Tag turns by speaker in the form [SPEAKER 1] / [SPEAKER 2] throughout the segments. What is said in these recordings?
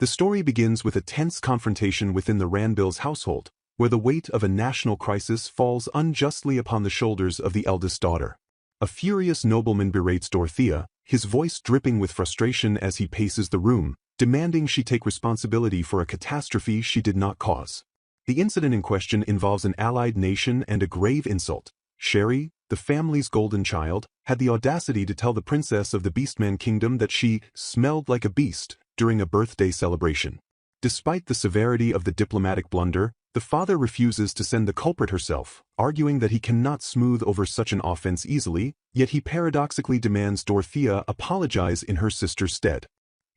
[SPEAKER 1] The story begins with a tense confrontation within the Ranbil's household, where the weight of a national crisis falls unjustly upon the shoulders of the eldest daughter. A furious nobleman berates Dorothea, his voice dripping with frustration as he paces the room, demanding she take responsibility for a catastrophe she did not cause. The incident in question involves an allied nation and a grave insult. Sherry, the family's golden child, had the audacity to tell the princess of the Beastman kingdom that she smelled like a beast during a birthday celebration. Despite the severity of the diplomatic blunder, the father refuses to send the culprit herself, arguing that he cannot smooth over such an offense easily, yet he paradoxically demands Dorothea apologize in her sister's stead.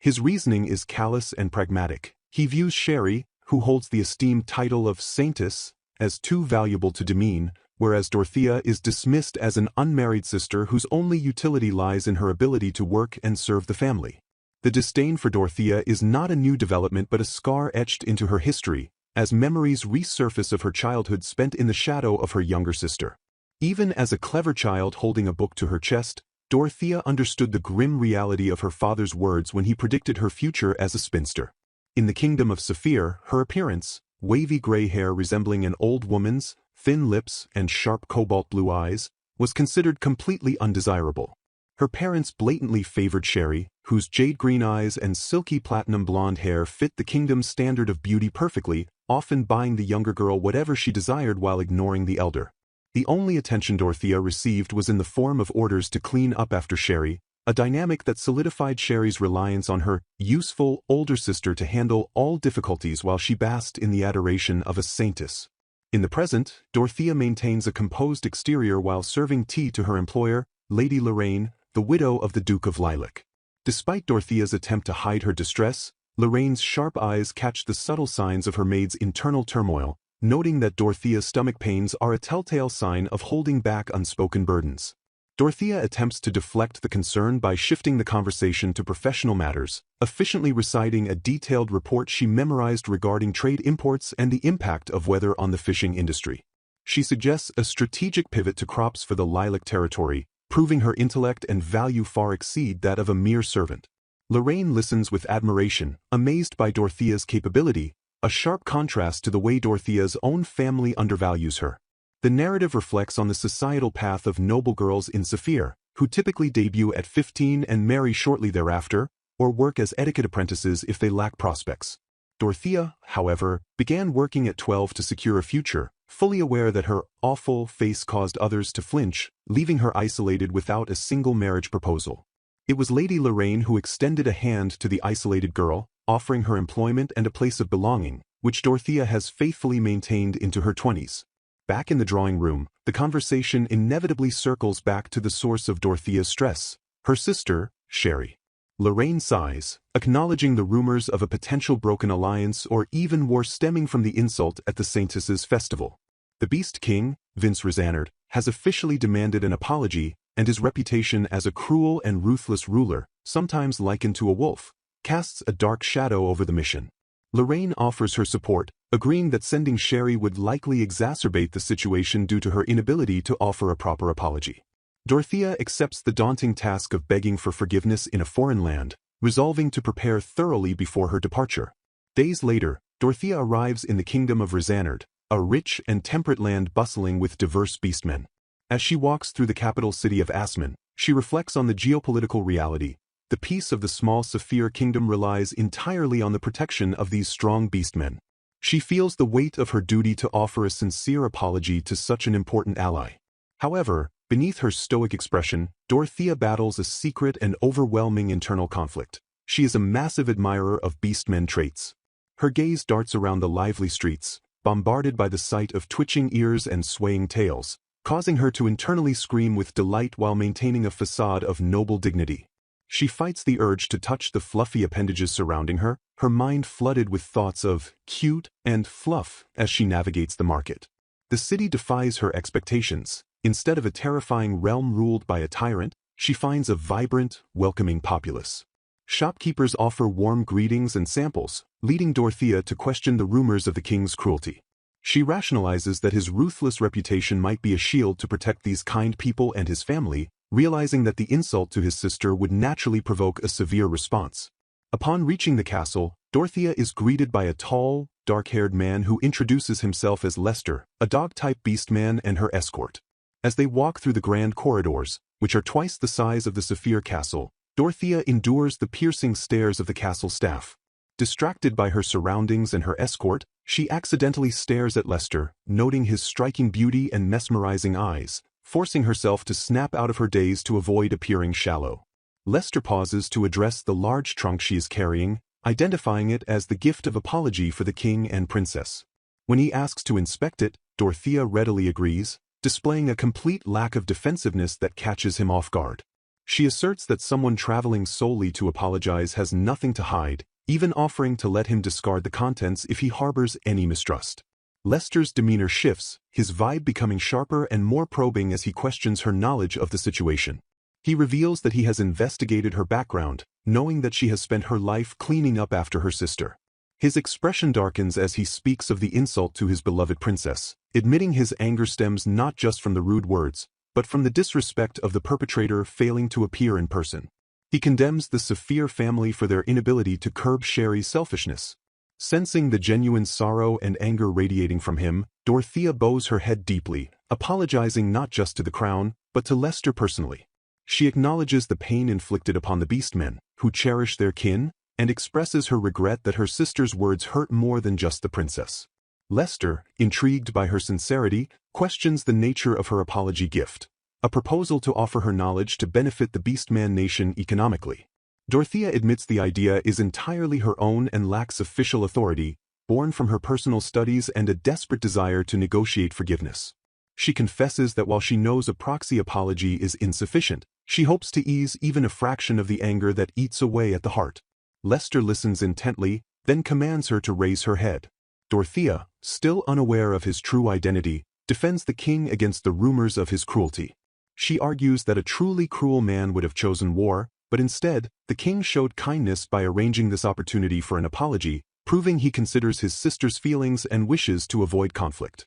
[SPEAKER 1] His reasoning is callous and pragmatic. He views Sherry, who holds the esteemed title of Saintess, as too valuable to demean, whereas Dorothea is dismissed as an unmarried sister whose only utility lies in her ability to work and serve the family. The disdain for Dorothea is not a new development but a scar etched into her history, as memories resurface of her childhood spent in the shadow of her younger sister. Even as a clever child holding a book to her chest, Dorothea understood the grim reality of her father's words when he predicted her future as a spinster. In the kingdom of Saphir, her appearance, wavy gray hair resembling an old woman's, thin lips and sharp cobalt blue eyes, was considered completely undesirable. Her parents blatantly favored Sherry, whose jade green eyes and silky platinum blonde hair fit the kingdom's standard of beauty perfectly, often buying the younger girl whatever she desired while ignoring the elder. The only attention Dorothea received was in the form of orders to clean up after Sherry, a dynamic that solidified Sherry's reliance on her useful older sister to handle all difficulties while she basked in the adoration of a saintess. In the present, Dorothea maintains a composed exterior while serving tea to her employer, Lady Lorraine, the widow of the Duke of Lilac. Despite Dorothea's attempt to hide her distress, Lorraine's sharp eyes catch the subtle signs of her maid's internal turmoil, noting that Dorothea's stomach pains are a telltale sign of holding back unspoken burdens. Dorothea attempts to deflect the concern by shifting the conversation to professional matters, efficiently reciting a detailed report she memorized regarding trade imports and the impact of weather on the fishing industry. She suggests a strategic pivot to crops for the lilac territory, proving her intellect and value far exceed that of a mere servant. Lorraine listens with admiration, amazed by Dorothea's capability, a sharp contrast to the way Dorothea's own family undervalues her. The narrative reflects on the societal path of noble girls in Saphir, who typically debut at 15 and marry shortly thereafter, or work as etiquette apprentices if they lack prospects. Dorothea, however, began working at 12 to secure a future, fully aware that her awful face caused others to flinch, leaving her isolated without a single marriage proposal. It was Lady Lorraine who extended a hand to the isolated girl, offering her employment and a place of belonging, which Dorothea has faithfully maintained into her 20s. Back in the drawing room, the conversation inevitably circles back to the source of Dorothea's stress, her sister, Sherry. Lorraine sighs, acknowledging the rumors of a potential broken alliance or even war stemming from the insult at the Saintess's festival. The Beast King, Vince Rezanard, has officially demanded an apology, and his reputation as a cruel and ruthless ruler, sometimes likened to a wolf, casts a dark shadow over the mission. Lorraine offers her support, agreeing that sending Sherry would likely exacerbate the situation due to her inability to offer a proper apology. Dorothea accepts the daunting task of begging for forgiveness in a foreign land, resolving to prepare thoroughly before her departure. Days later, Dorothea arrives in the kingdom of Rezanard, a rich and temperate land bustling with diverse beastmen. As she walks through the capital city of Asman, she reflects on the geopolitical reality. The peace of the small Saphir kingdom relies entirely on the protection of these strong beastmen. She feels the weight of her duty to offer a sincere apology to such an important ally. However, beneath her stoic expression, Dorothea battles a secret and overwhelming internal conflict. She is a massive admirer of beastmen traits. Her gaze darts around the lively streets, bombarded by the sight of twitching ears and swaying tails, causing her to internally scream with delight while maintaining a facade of noble dignity. She fights the urge to touch the fluffy appendages surrounding her, her mind flooded with thoughts of cute and fluff as she navigates the market. The city defies her expectations. Instead of a terrifying realm ruled by a tyrant, she finds a vibrant, welcoming populace. Shopkeepers offer warm greetings and samples, leading Dorothea to question the rumors of the king's cruelty. She rationalizes that his ruthless reputation might be a shield to protect these kind people and his family, realizing that the insult to his sister would naturally provoke a severe response. Upon reaching the castle, Dorothea is greeted by a tall, dark-haired man who introduces himself as Lester, a dog-type beastman and her escort. As they walk through the grand corridors, which are twice the size of the Saphir Castle, Dorothea endures the piercing stares of the castle staff. Distracted by her surroundings and her escort, she accidentally stares at Lester, noting his striking beauty and mesmerizing eyes, forcing herself to snap out of her daze to avoid appearing shallow. Lester pauses to address the large trunk she is carrying, identifying it as the gift of apology for the king and princess. When he asks to inspect it, Dorothea readily agrees, displaying a complete lack of defensiveness that catches him off guard. She asserts that someone traveling solely to apologize has nothing to hide, even offering to let him discard the contents if he harbors any mistrust. Lester's demeanor shifts, his vibe becoming sharper and more probing as he questions her knowledge of the situation. He reveals that he has investigated her background, knowing that she has spent her life cleaning up after her sister. His expression darkens as he speaks of the insult to his beloved princess, admitting his anger stems not just from the rude words, but from the disrespect of the perpetrator failing to appear in person. He condemns the Saphir family for their inability to curb Sherry's selfishness. Sensing the genuine sorrow and anger radiating from him, Dorothea bows her head deeply, apologizing not just to the crown, but to Lester personally. She acknowledges the pain inflicted upon the beastmen, who cherish their kin, and expresses her regret that her sister's words hurt more than just the princess. Lester, intrigued by her sincerity, questions the nature of her apology gift, a proposal to offer her knowledge to benefit the beastman nation economically. Dorothea admits the idea is entirely her own and lacks official authority, born from her personal studies and a desperate desire to negotiate forgiveness. She confesses that while she knows a proxy apology is insufficient, she hopes to ease even a fraction of the anger that eats away at the heart. Lester listens intently, then commands her to raise her head. Dorothea, still unaware of his true identity, defends the king against the rumors of his cruelty. She argues that a truly cruel man would have chosen war, but instead, the king showed kindness by arranging this opportunity for an apology, proving he considers his sister's feelings and wishes to avoid conflict.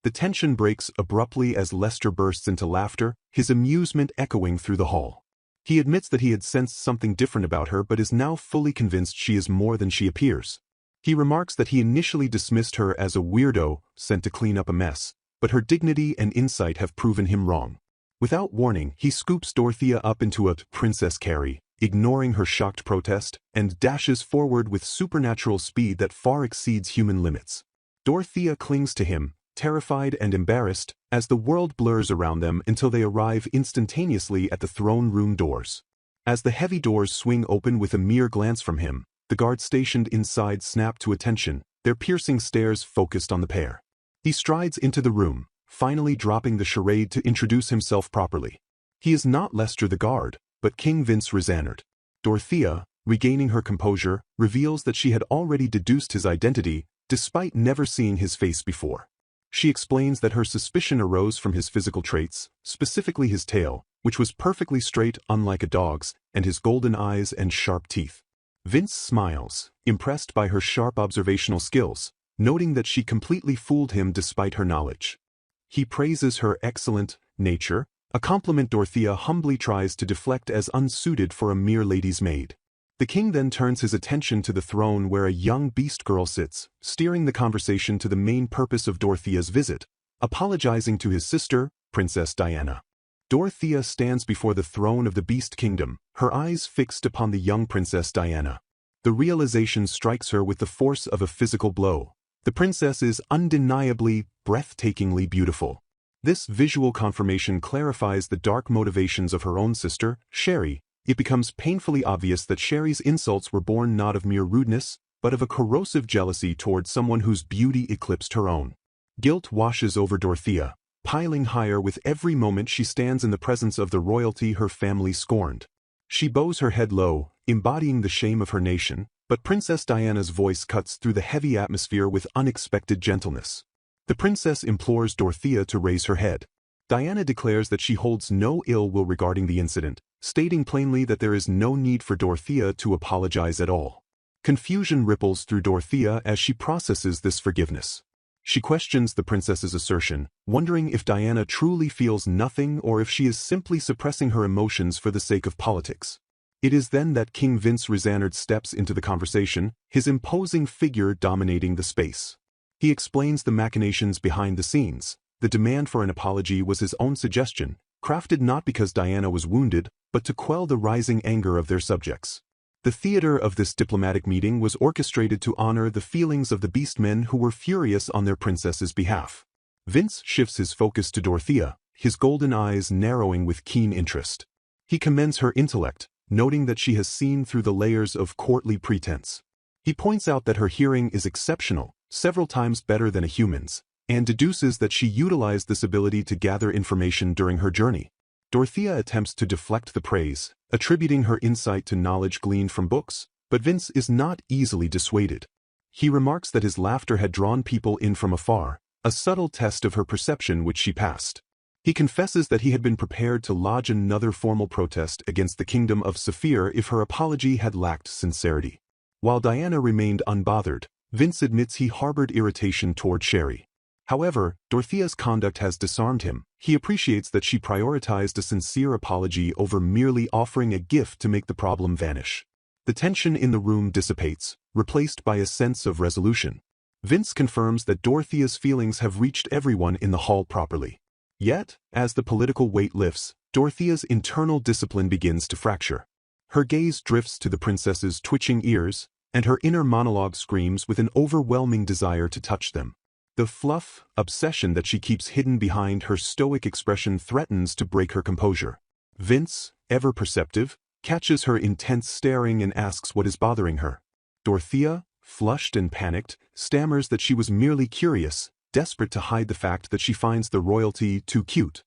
[SPEAKER 1] The tension breaks abruptly as Lester bursts into laughter, his amusement echoing through the hall. He admits that he had sensed something different about her but is now fully convinced she is more than she appears. He remarks that he initially dismissed her as a weirdo sent to clean up a mess, but her dignity and insight have proven him wrong. Without warning, he scoops Dorothea up into a princess carry, ignoring her shocked protest, and dashes forward with supernatural speed that far exceeds human limits. Dorothea clings to him, terrified and embarrassed, as the world blurs around them until they arrive instantaneously at the throne room doors. As the heavy doors swing open with a mere glance from him, the guards stationed inside snap to attention, their piercing stares focused on the pair. He strides into the room, finally dropping the charade to introduce himself properly. He is not Lester the guard, but King Vince Rezanard. Dorothea, regaining her composure, reveals that she had already deduced his identity, despite never seeing his face before. She explains that her suspicion arose from his physical traits, specifically his tail, which was perfectly straight unlike a dog's, and his golden eyes and sharp teeth. Vince smiles, impressed by her sharp observational skills, noting that she completely fooled him despite her knowledge. He praises her excellent nature, a compliment Dorothea humbly tries to deflect as unsuited for a mere lady's maid. The king then turns his attention to the throne where a young beast girl sits, steering the conversation to the main purpose of Dorothea's visit, apologizing to his sister, Princess Diana. Dorothea stands before the throne of the Beast Kingdom, her eyes fixed upon the young Princess Diana. The realization strikes her with the force of a physical blow. The princess is undeniably, breathtakingly beautiful. This visual confirmation clarifies the dark motivations of her own sister, Sherry. It becomes painfully obvious that Sherry's insults were born not of mere rudeness, but of a corrosive jealousy toward someone whose beauty eclipsed her own. Guilt washes over Dorothea, piling higher with every moment she stands in the presence of the royalty her family scorned. She bows her head low, embodying the shame of her nation, but Princess Diana's voice cuts through the heavy atmosphere with unexpected gentleness. The princess implores Dorothea to raise her head. Diana declares that she holds no ill will regarding the incident, stating plainly that there is no need for Dorothea to apologize at all. Confusion ripples through Dorothea as she processes this forgiveness. She questions the princess's assertion, wondering if Diana truly feels nothing or if she is simply suppressing her emotions for the sake of politics. It is then that King Vince Rezanard steps into the conversation, his imposing figure dominating the space. He explains the machinations behind the scenes. The demand for an apology was his own suggestion, crafted not because Diana was wounded, but to quell the rising anger of their subjects. The theater of this diplomatic meeting was orchestrated to honor the feelings of the beastmen who were furious on their princess's behalf. Vince shifts his focus to Dorothea, his golden eyes narrowing with keen interest. He commends her intellect, noting that she has seen through the layers of courtly pretense. He points out that her hearing is exceptional, several times better than a human's, and deduces that she utilized this ability to gather information during her journey. Dorothea attempts to deflect the praise, attributing her insight to knowledge gleaned from books, but Vince is not easily dissuaded. He remarks that his laughter had drawn people in from afar, a subtle test of her perception which she passed. He confesses that he had been prepared to lodge another formal protest against the kingdom of Saphir if her apology had lacked sincerity. While Diana remained unbothered, Vince admits he harbored irritation toward Sherry. However, Dorothea's conduct has disarmed him. He appreciates that she prioritized a sincere apology over merely offering a gift to make the problem vanish. The tension in the room dissipates, replaced by a sense of resolution. Vince confirms that Dorothea's feelings have reached everyone in the hall properly. Yet, as the political weight lifts, Dorothea's internal discipline begins to fracture. Her gaze drifts to the princess's twitching ears, and her inner monologue screams with an overwhelming desire to touch them. The fluff, obsession that she keeps hidden behind her stoic expression threatens to break her composure. Vince, ever perceptive, catches her intense staring and asks what is bothering her. Dorothea, flushed and panicked, stammers that she was merely curious, desperate to hide the fact that she finds the royalty too cute.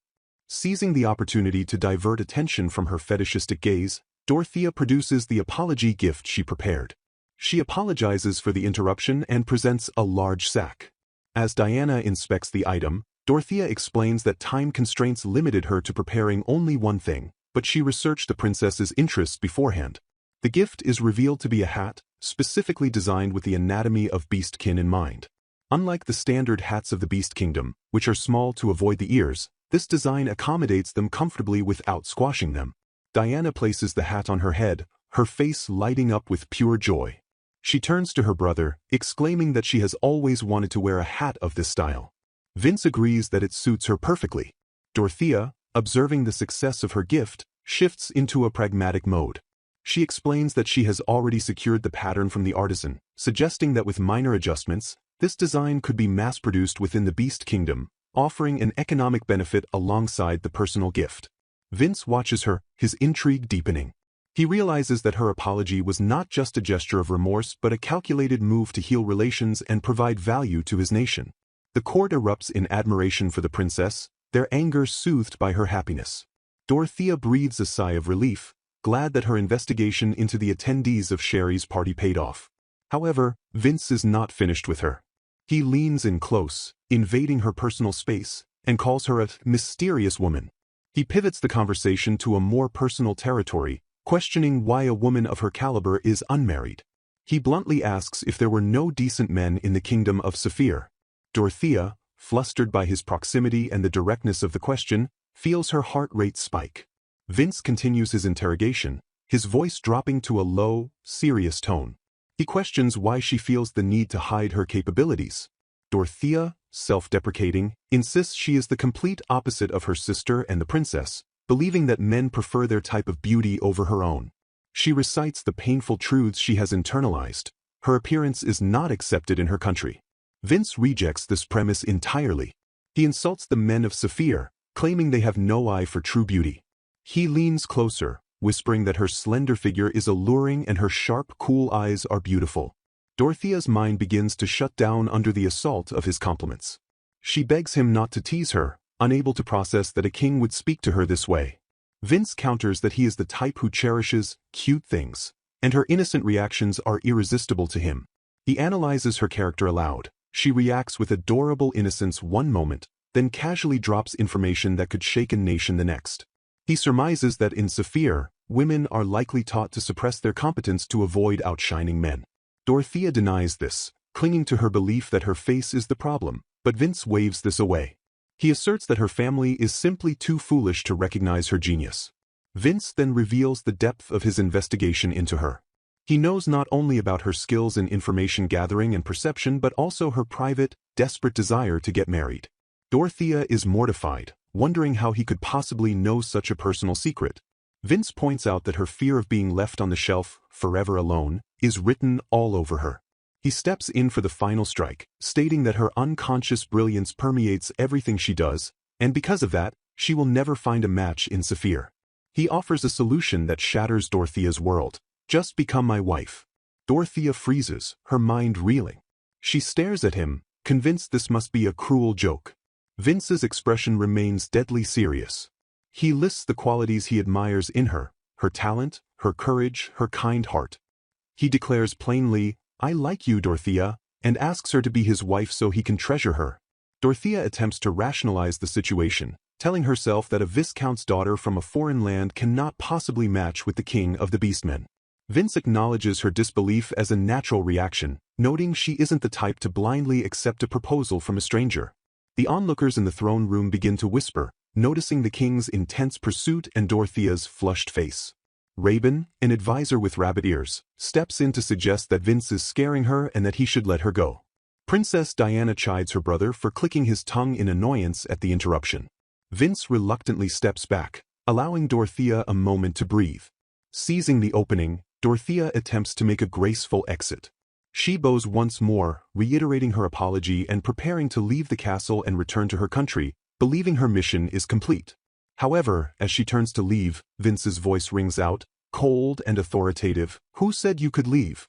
[SPEAKER 1] Seizing the opportunity to divert attention from her fetishistic gaze, Dorothea produces the apology gift she prepared. She apologizes for the interruption and presents a large sack. As Diana inspects the item, Dorothea explains that time constraints limited her to preparing only one thing, but she researched the princess's interests beforehand. The gift is revealed to be a hat, specifically designed with the anatomy of beastkin in mind. Unlike the standard hats of the Beast Kingdom, which are small to avoid the ears, this design accommodates them comfortably without squashing them. Diana places the hat on her head, her face lighting up with pure joy. She turns to her brother, exclaiming that she has always wanted to wear a hat of this style. Vince agrees that it suits her perfectly. Dorothea, observing the success of her gift, shifts into a pragmatic mode. She explains that she has already secured the pattern from the artisan, suggesting that with minor adjustments, this design could be mass-produced within the Beast Kingdom, offering an economic benefit alongside the personal gift. Vince watches her, his intrigue deepening. He realizes that her apology was not just a gesture of remorse but a calculated move to heal relations and provide value to his nation. The court erupts in admiration for the princess, their anger soothed by her happiness. Dorothea breathes a sigh of relief, glad that her investigation into the attendees of Sherry's party paid off. However, Vince is not finished with her. He leans in close, invading her personal space, and calls her a mysterious woman. He pivots the conversation to a more personal territory, questioning why a woman of her caliber is unmarried. He bluntly asks if there were no decent men in the kingdom of Saphir. Dorothea, flustered by his proximity and the directness of the question, feels her heart rate spike. Vince continues his interrogation, his voice dropping to a low, serious tone. He questions why she feels the need to hide her capabilities. Dorothea, self-deprecating, insists she is the complete opposite of her sister and the princess, believing that men prefer their type of beauty over her own. She recites the painful truths she has internalized. Her appearance is not accepted in her country. Vince rejects this premise entirely. He insults the men of Saphir, claiming they have no eye for true beauty. He leans closer, whispering that her slender figure is alluring and her sharp, cool eyes are beautiful. Dorothea's mind begins to shut down under the assault of his compliments. She begs him not to tease her, unable to process that a king would speak to her this way. Vince counters that he is the type who cherishes cute things, and her innocent reactions are irresistible to him. He analyzes her character aloud. She reacts with adorable innocence one moment, then casually drops information that could shake a nation the next. He surmises that in Saphir, women are likely taught to suppress their competence to avoid outshining men. Dorothea denies this, clinging to her belief that her face is the problem, but Vince waves this away. He asserts that her family is simply too foolish to recognize her genius. Vince then reveals the depth of his investigation into her. He knows not only about her skills in information gathering and perception but also her private, desperate desire to get married. Dorothea is mortified, wondering how he could possibly know such a personal secret. Vince points out that her fear of being left on the shelf, forever alone, is written all over her. He steps in for the final strike, stating that her unconscious brilliance permeates everything she does, and because of that, she will never find a match in Saphir. He offers a solution that shatters Dorothea's world. Just become my wife. Dorothea freezes, her mind reeling. She stares at him, convinced this must be a cruel joke. Vince's expression remains deadly serious. He lists the qualities he admires in her: her talent, her courage, her kind heart. He declares plainly, "I like you, Dorothea," and asks her to be his wife so he can treasure her. Dorothea attempts to rationalize the situation, telling herself that a viscount's daughter from a foreign land cannot possibly match with the king of the beastmen. Vince acknowledges her disbelief as a natural reaction, noting she isn't the type to blindly accept a proposal from a stranger. The onlookers in the throne room begin to whisper, noticing the king's intense pursuit and Dorothea's flushed face. Raven, an advisor with rabbit ears, steps in to suggest that Vince is scaring her and that he should let her go. Princess Diana chides her brother for clicking his tongue in annoyance at the interruption. Vince reluctantly steps back, allowing Dorothea a moment to breathe. Seizing the opening, Dorothea attempts to make a graceful exit. She bows once more, reiterating her apology and preparing to leave the castle and return to her country, believing her mission is complete. However, as she turns to leave, Vince's voice rings out, cold and authoritative, "Who said you could leave?"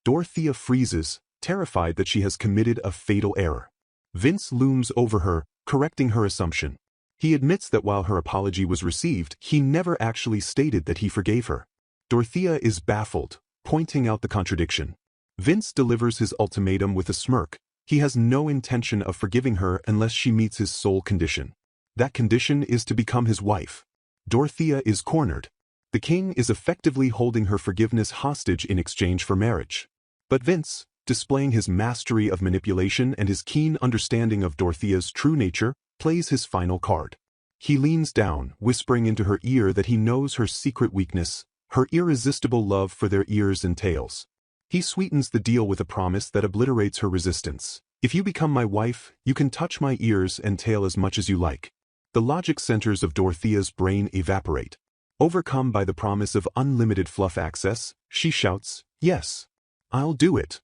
[SPEAKER 1] Dorothea freezes, terrified that she has committed a fatal error. Vince looms over her, correcting her assumption. He admits that while her apology was received, he never actually stated that he forgave her. Dorothea is baffled, pointing out the contradiction. Vince delivers his ultimatum with a smirk. He has no intention of forgiving her unless she meets his sole condition. That condition is to become his wife. Dorothea is cornered. The king is effectively holding her forgiveness hostage in exchange for marriage. But Vince, displaying his mastery of manipulation and his keen understanding of Dorothea's true nature, plays his final card. He leans down, whispering into her ear that he knows her secret weakness, her irresistible love for their ears and tails. He sweetens the deal with a promise that obliterates her resistance. "If you become my wife, you can touch my ears and tail as much as you like." The logic centers of Dorothea's brain evaporate. Overcome by the promise of unlimited fluff access, she shouts, "Yes, I'll do it."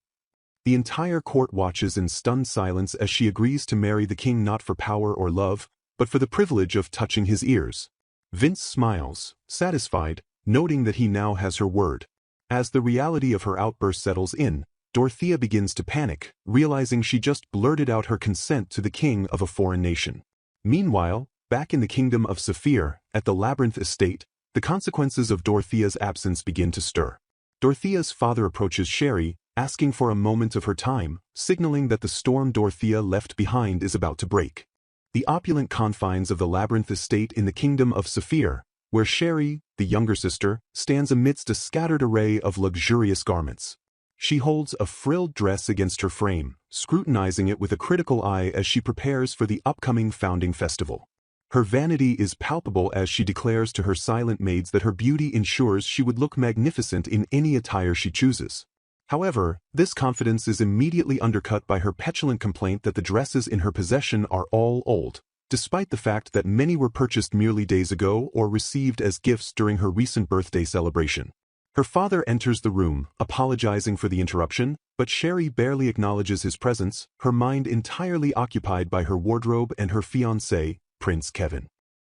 [SPEAKER 1] The entire court watches in stunned silence as she agrees to marry the king not for power or love, but for the privilege of touching his ears. Vince smiles, satisfied, noting that he now has her word. As the reality of her outburst settles in, Dorothea begins to panic, realizing she just blurted out her consent to the king of a foreign nation. Meanwhile, back in the kingdom of Saphir, at the Labyrinth estate, the consequences of Dorothea's absence begin to stir. Dorothea's father approaches Sherry, asking for a moment of her time, signaling that the storm Dorothea left behind is about to break. The opulent confines of the Labyrinth estate in the kingdom of Saphir, where Sherry, the younger sister, stands amidst a scattered array of luxurious garments. She holds a frilled dress against her frame, scrutinizing it with a critical eye as she prepares for the upcoming founding festival. Her vanity is palpable as she declares to her silent maids that her beauty ensures she would look magnificent in any attire she chooses. However, this confidence is immediately undercut by her petulant complaint that the dresses in her possession are all old, despite the fact that many were purchased merely days ago or received as gifts during her recent birthday celebration. Her father enters the room, apologizing for the interruption, but Sherry barely acknowledges his presence, her mind entirely occupied by her wardrobe and her fiancé, Prince Kevin.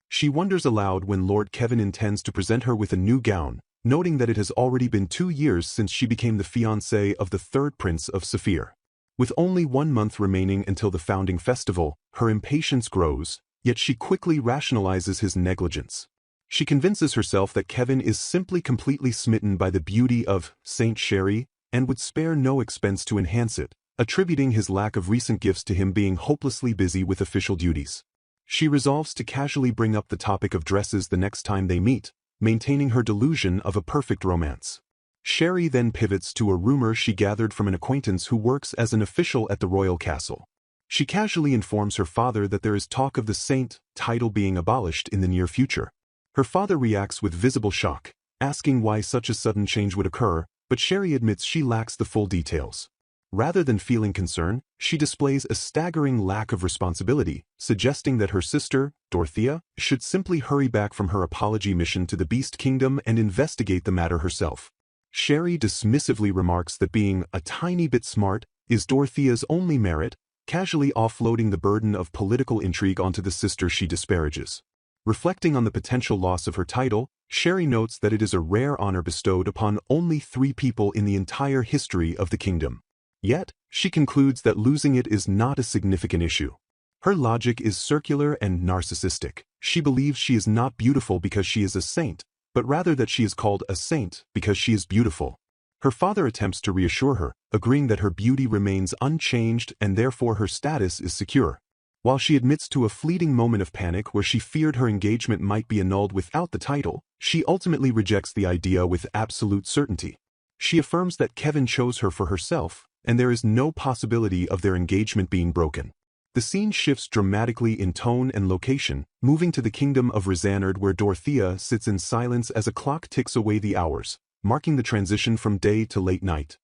[SPEAKER 1] She wonders aloud when Lord Kevin intends to present her with a new gown, noting that it has already been 2 years since she became the fiancé of the third prince of Saphir. With only 1 month remaining until the founding festival, her impatience grows, yet she quickly rationalizes his negligence. She convinces herself that Kevin is simply completely smitten by the beauty of Saint Sherry and would spare no expense to enhance it, attributing his lack of recent gifts to him being hopelessly busy with official duties. She resolves to casually bring up the topic of dresses the next time they meet, maintaining her delusion of a perfect romance. Sherry then pivots to a rumor she gathered from an acquaintance who works as an official at the royal castle. She casually informs her father that there is talk of the saint title being abolished in the near future. Her father reacts with visible shock, asking why such a sudden change would occur, but Sherry admits she lacks the full details. Rather than feeling concern, she displays a staggering lack of responsibility, suggesting that her sister, Dorothea, should simply hurry back from her apology mission to the Beast Kingdom and investigate the matter herself. Sherry dismissively remarks that being a tiny bit smart is Dorothea's only merit, casually offloading the burden of political intrigue onto the sister she disparages. Reflecting on the potential loss of her title, Sherry notes that it is a rare honor bestowed upon only 3 people in the entire history of the kingdom. Yet, she concludes that losing it is not a significant issue. Her logic is circular and narcissistic. She believes she is not beautiful because she is a saint, but rather that she is called a saint because she is beautiful. Her father attempts to reassure her, agreeing that her beauty remains unchanged and therefore her status is secure. While she admits to a fleeting moment of panic where she feared her engagement might be annulled without the title, she ultimately rejects the idea with absolute certainty. She affirms that Kevin chose her for herself, and there is no possibility of their engagement being broken. The scene shifts dramatically in tone and location, moving to the kingdom of Rezanard where Dorothea sits in silence as a clock ticks away the hours, marking the transition from day to late night.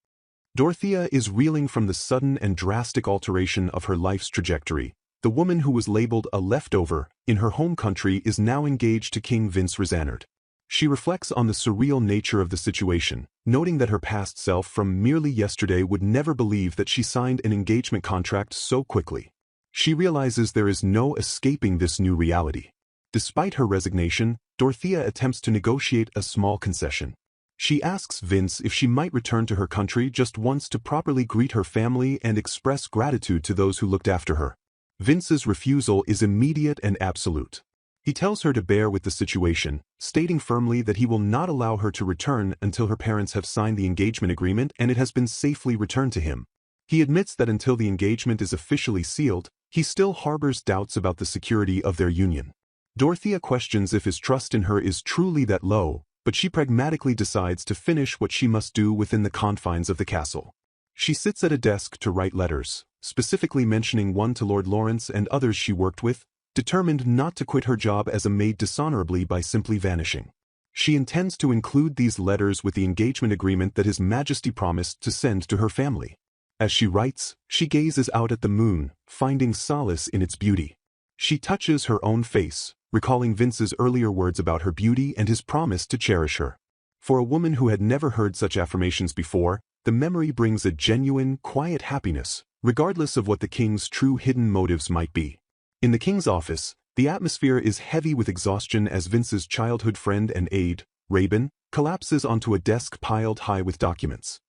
[SPEAKER 1] Dorothea is reeling from the sudden and drastic alteration of her life's trajectory. The woman who was labeled a leftover in her home country is now engaged to King Vince Rezanard. She reflects on the surreal nature of the situation, noting that her past self from merely yesterday would never believe that she signed an engagement contract so quickly. She realizes there is no escaping this new reality. Despite her resignation, Dorothea attempts to negotiate a small concession. She asks Vince if she might return to her country just once to properly greet her family and express gratitude to those who looked after her. Vince's refusal is immediate and absolute. He tells her to bear with the situation, stating firmly that he will not allow her to return until her parents have signed the engagement agreement and it has been safely returned to him. He admits that until the engagement is officially sealed, he still harbors doubts about the security of their union. Dorothea questions if his trust in her is truly that low, but she pragmatically decides to finish what she must do within the confines of the castle. She sits at a desk to write letters, specifically mentioning one to Lord Lawrence and others she worked with, determined not to quit her job as a maid dishonorably by simply vanishing. She intends to include these letters with the engagement agreement that His Majesty promised to send to her family. As she writes, she gazes out at the moon, finding solace in its beauty. She touches her own face, recalling Vince's earlier words about her beauty and his promise to cherish her. For a woman who had never heard such affirmations before, the memory brings a genuine, quiet happiness, regardless of what the king's true hidden motives might be. In the king's office, the atmosphere is heavy with exhaustion as Vince's childhood friend and aide, Rabin, collapses onto a desk piled high with documents.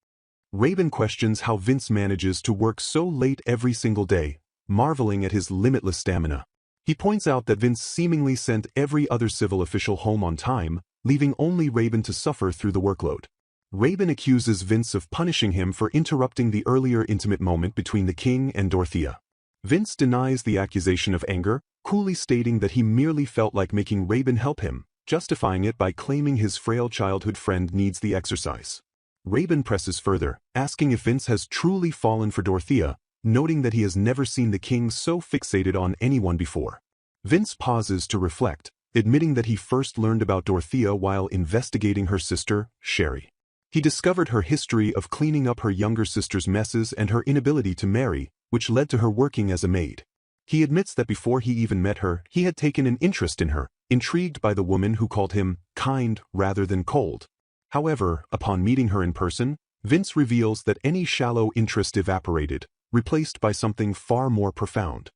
[SPEAKER 1] Rabin questions how Vince manages to work so late every single day, marveling at his limitless stamina. He points out that Vince seemingly sent every other civil official home on time, leaving only Rabin to suffer through the workload. Rabin accuses Vince of punishing him for interrupting the earlier intimate moment between the king and Dorothea. Vince denies the accusation of anger, coolly stating that he merely felt like making Rabin help him, justifying it by claiming his frail childhood friend needs the exercise. Rabin presses further, asking if Vince has truly fallen for Dorothea, noting that he has never seen the king so fixated on anyone before. Vince pauses to reflect, admitting that he first learned about Dorothea while investigating her sister, Sherry. He discovered her history of cleaning up her younger sister's messes and her inability to marry, which led to her working as a maid. He admits that before he even met her, he had taken an interest in her, intrigued by the woman who called him kind rather than cold. However, upon meeting her in person, Vince reveals that any shallow interest evaporated, replaced by something far more profound.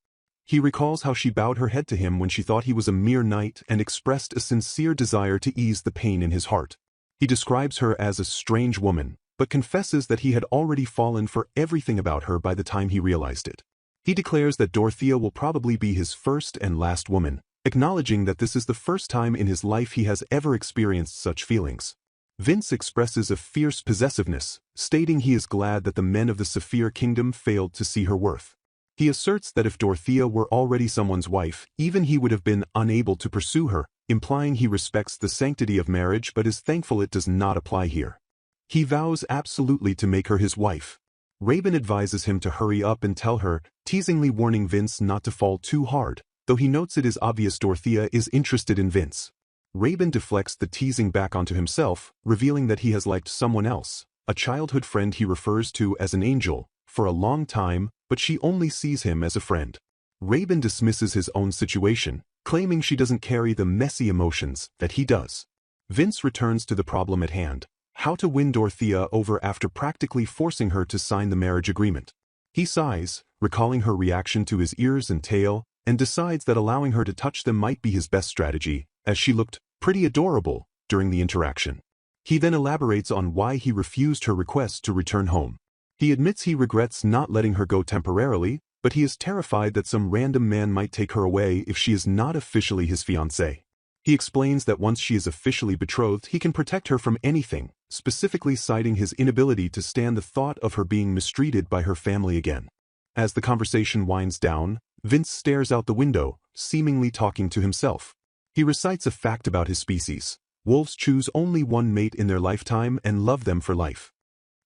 [SPEAKER 1] He recalls how she bowed her head to him when she thought he was a mere knight and expressed a sincere desire to ease the pain in his heart. He describes her as a strange woman, but confesses that he had already fallen for everything about her by the time he realized it. He declares that Dorothea will probably be his first and last woman, acknowledging that this is the first time in his life he has ever experienced such feelings. Vince expresses a fierce possessiveness, stating he is glad that the men of the Saphir Kingdom failed to see her worth. He asserts that if Dorothea were already someone's wife, even he would have been unable to pursue her, implying he respects the sanctity of marriage but is thankful it does not apply here. He vows absolutely to make her his wife. Rabin advises him to hurry up and tell her, teasingly warning Vince not to fall too hard, though he notes it is obvious Dorothea is interested in Vince. Raven deflects the teasing back onto himself, revealing that he has liked someone else, a childhood friend he refers to as an angel, for a long time, but she only sees him as a friend. Raven dismisses his own situation, claiming she doesn't carry the messy emotions that he does. Vince returns to the problem at hand: how to win Dorothea over after practically forcing her to sign the marriage agreement. He sighs, recalling her reaction to his ears and tail, and decides that allowing her to touch them might be his best strategy, as she looked pretty adorable during the interaction. He then elaborates on why he refused her request to return home. He admits he regrets not letting her go temporarily, but he is terrified that some random man might take her away if she is not officially his fiancée. He explains that once she is officially betrothed, he can protect her from anything, specifically citing his inability to stand the thought of her being mistreated by her family again. As the conversation winds down, Vince stares out the window, seemingly talking to himself. He recites a fact about his species: wolves choose only one mate in their lifetime and love them for life.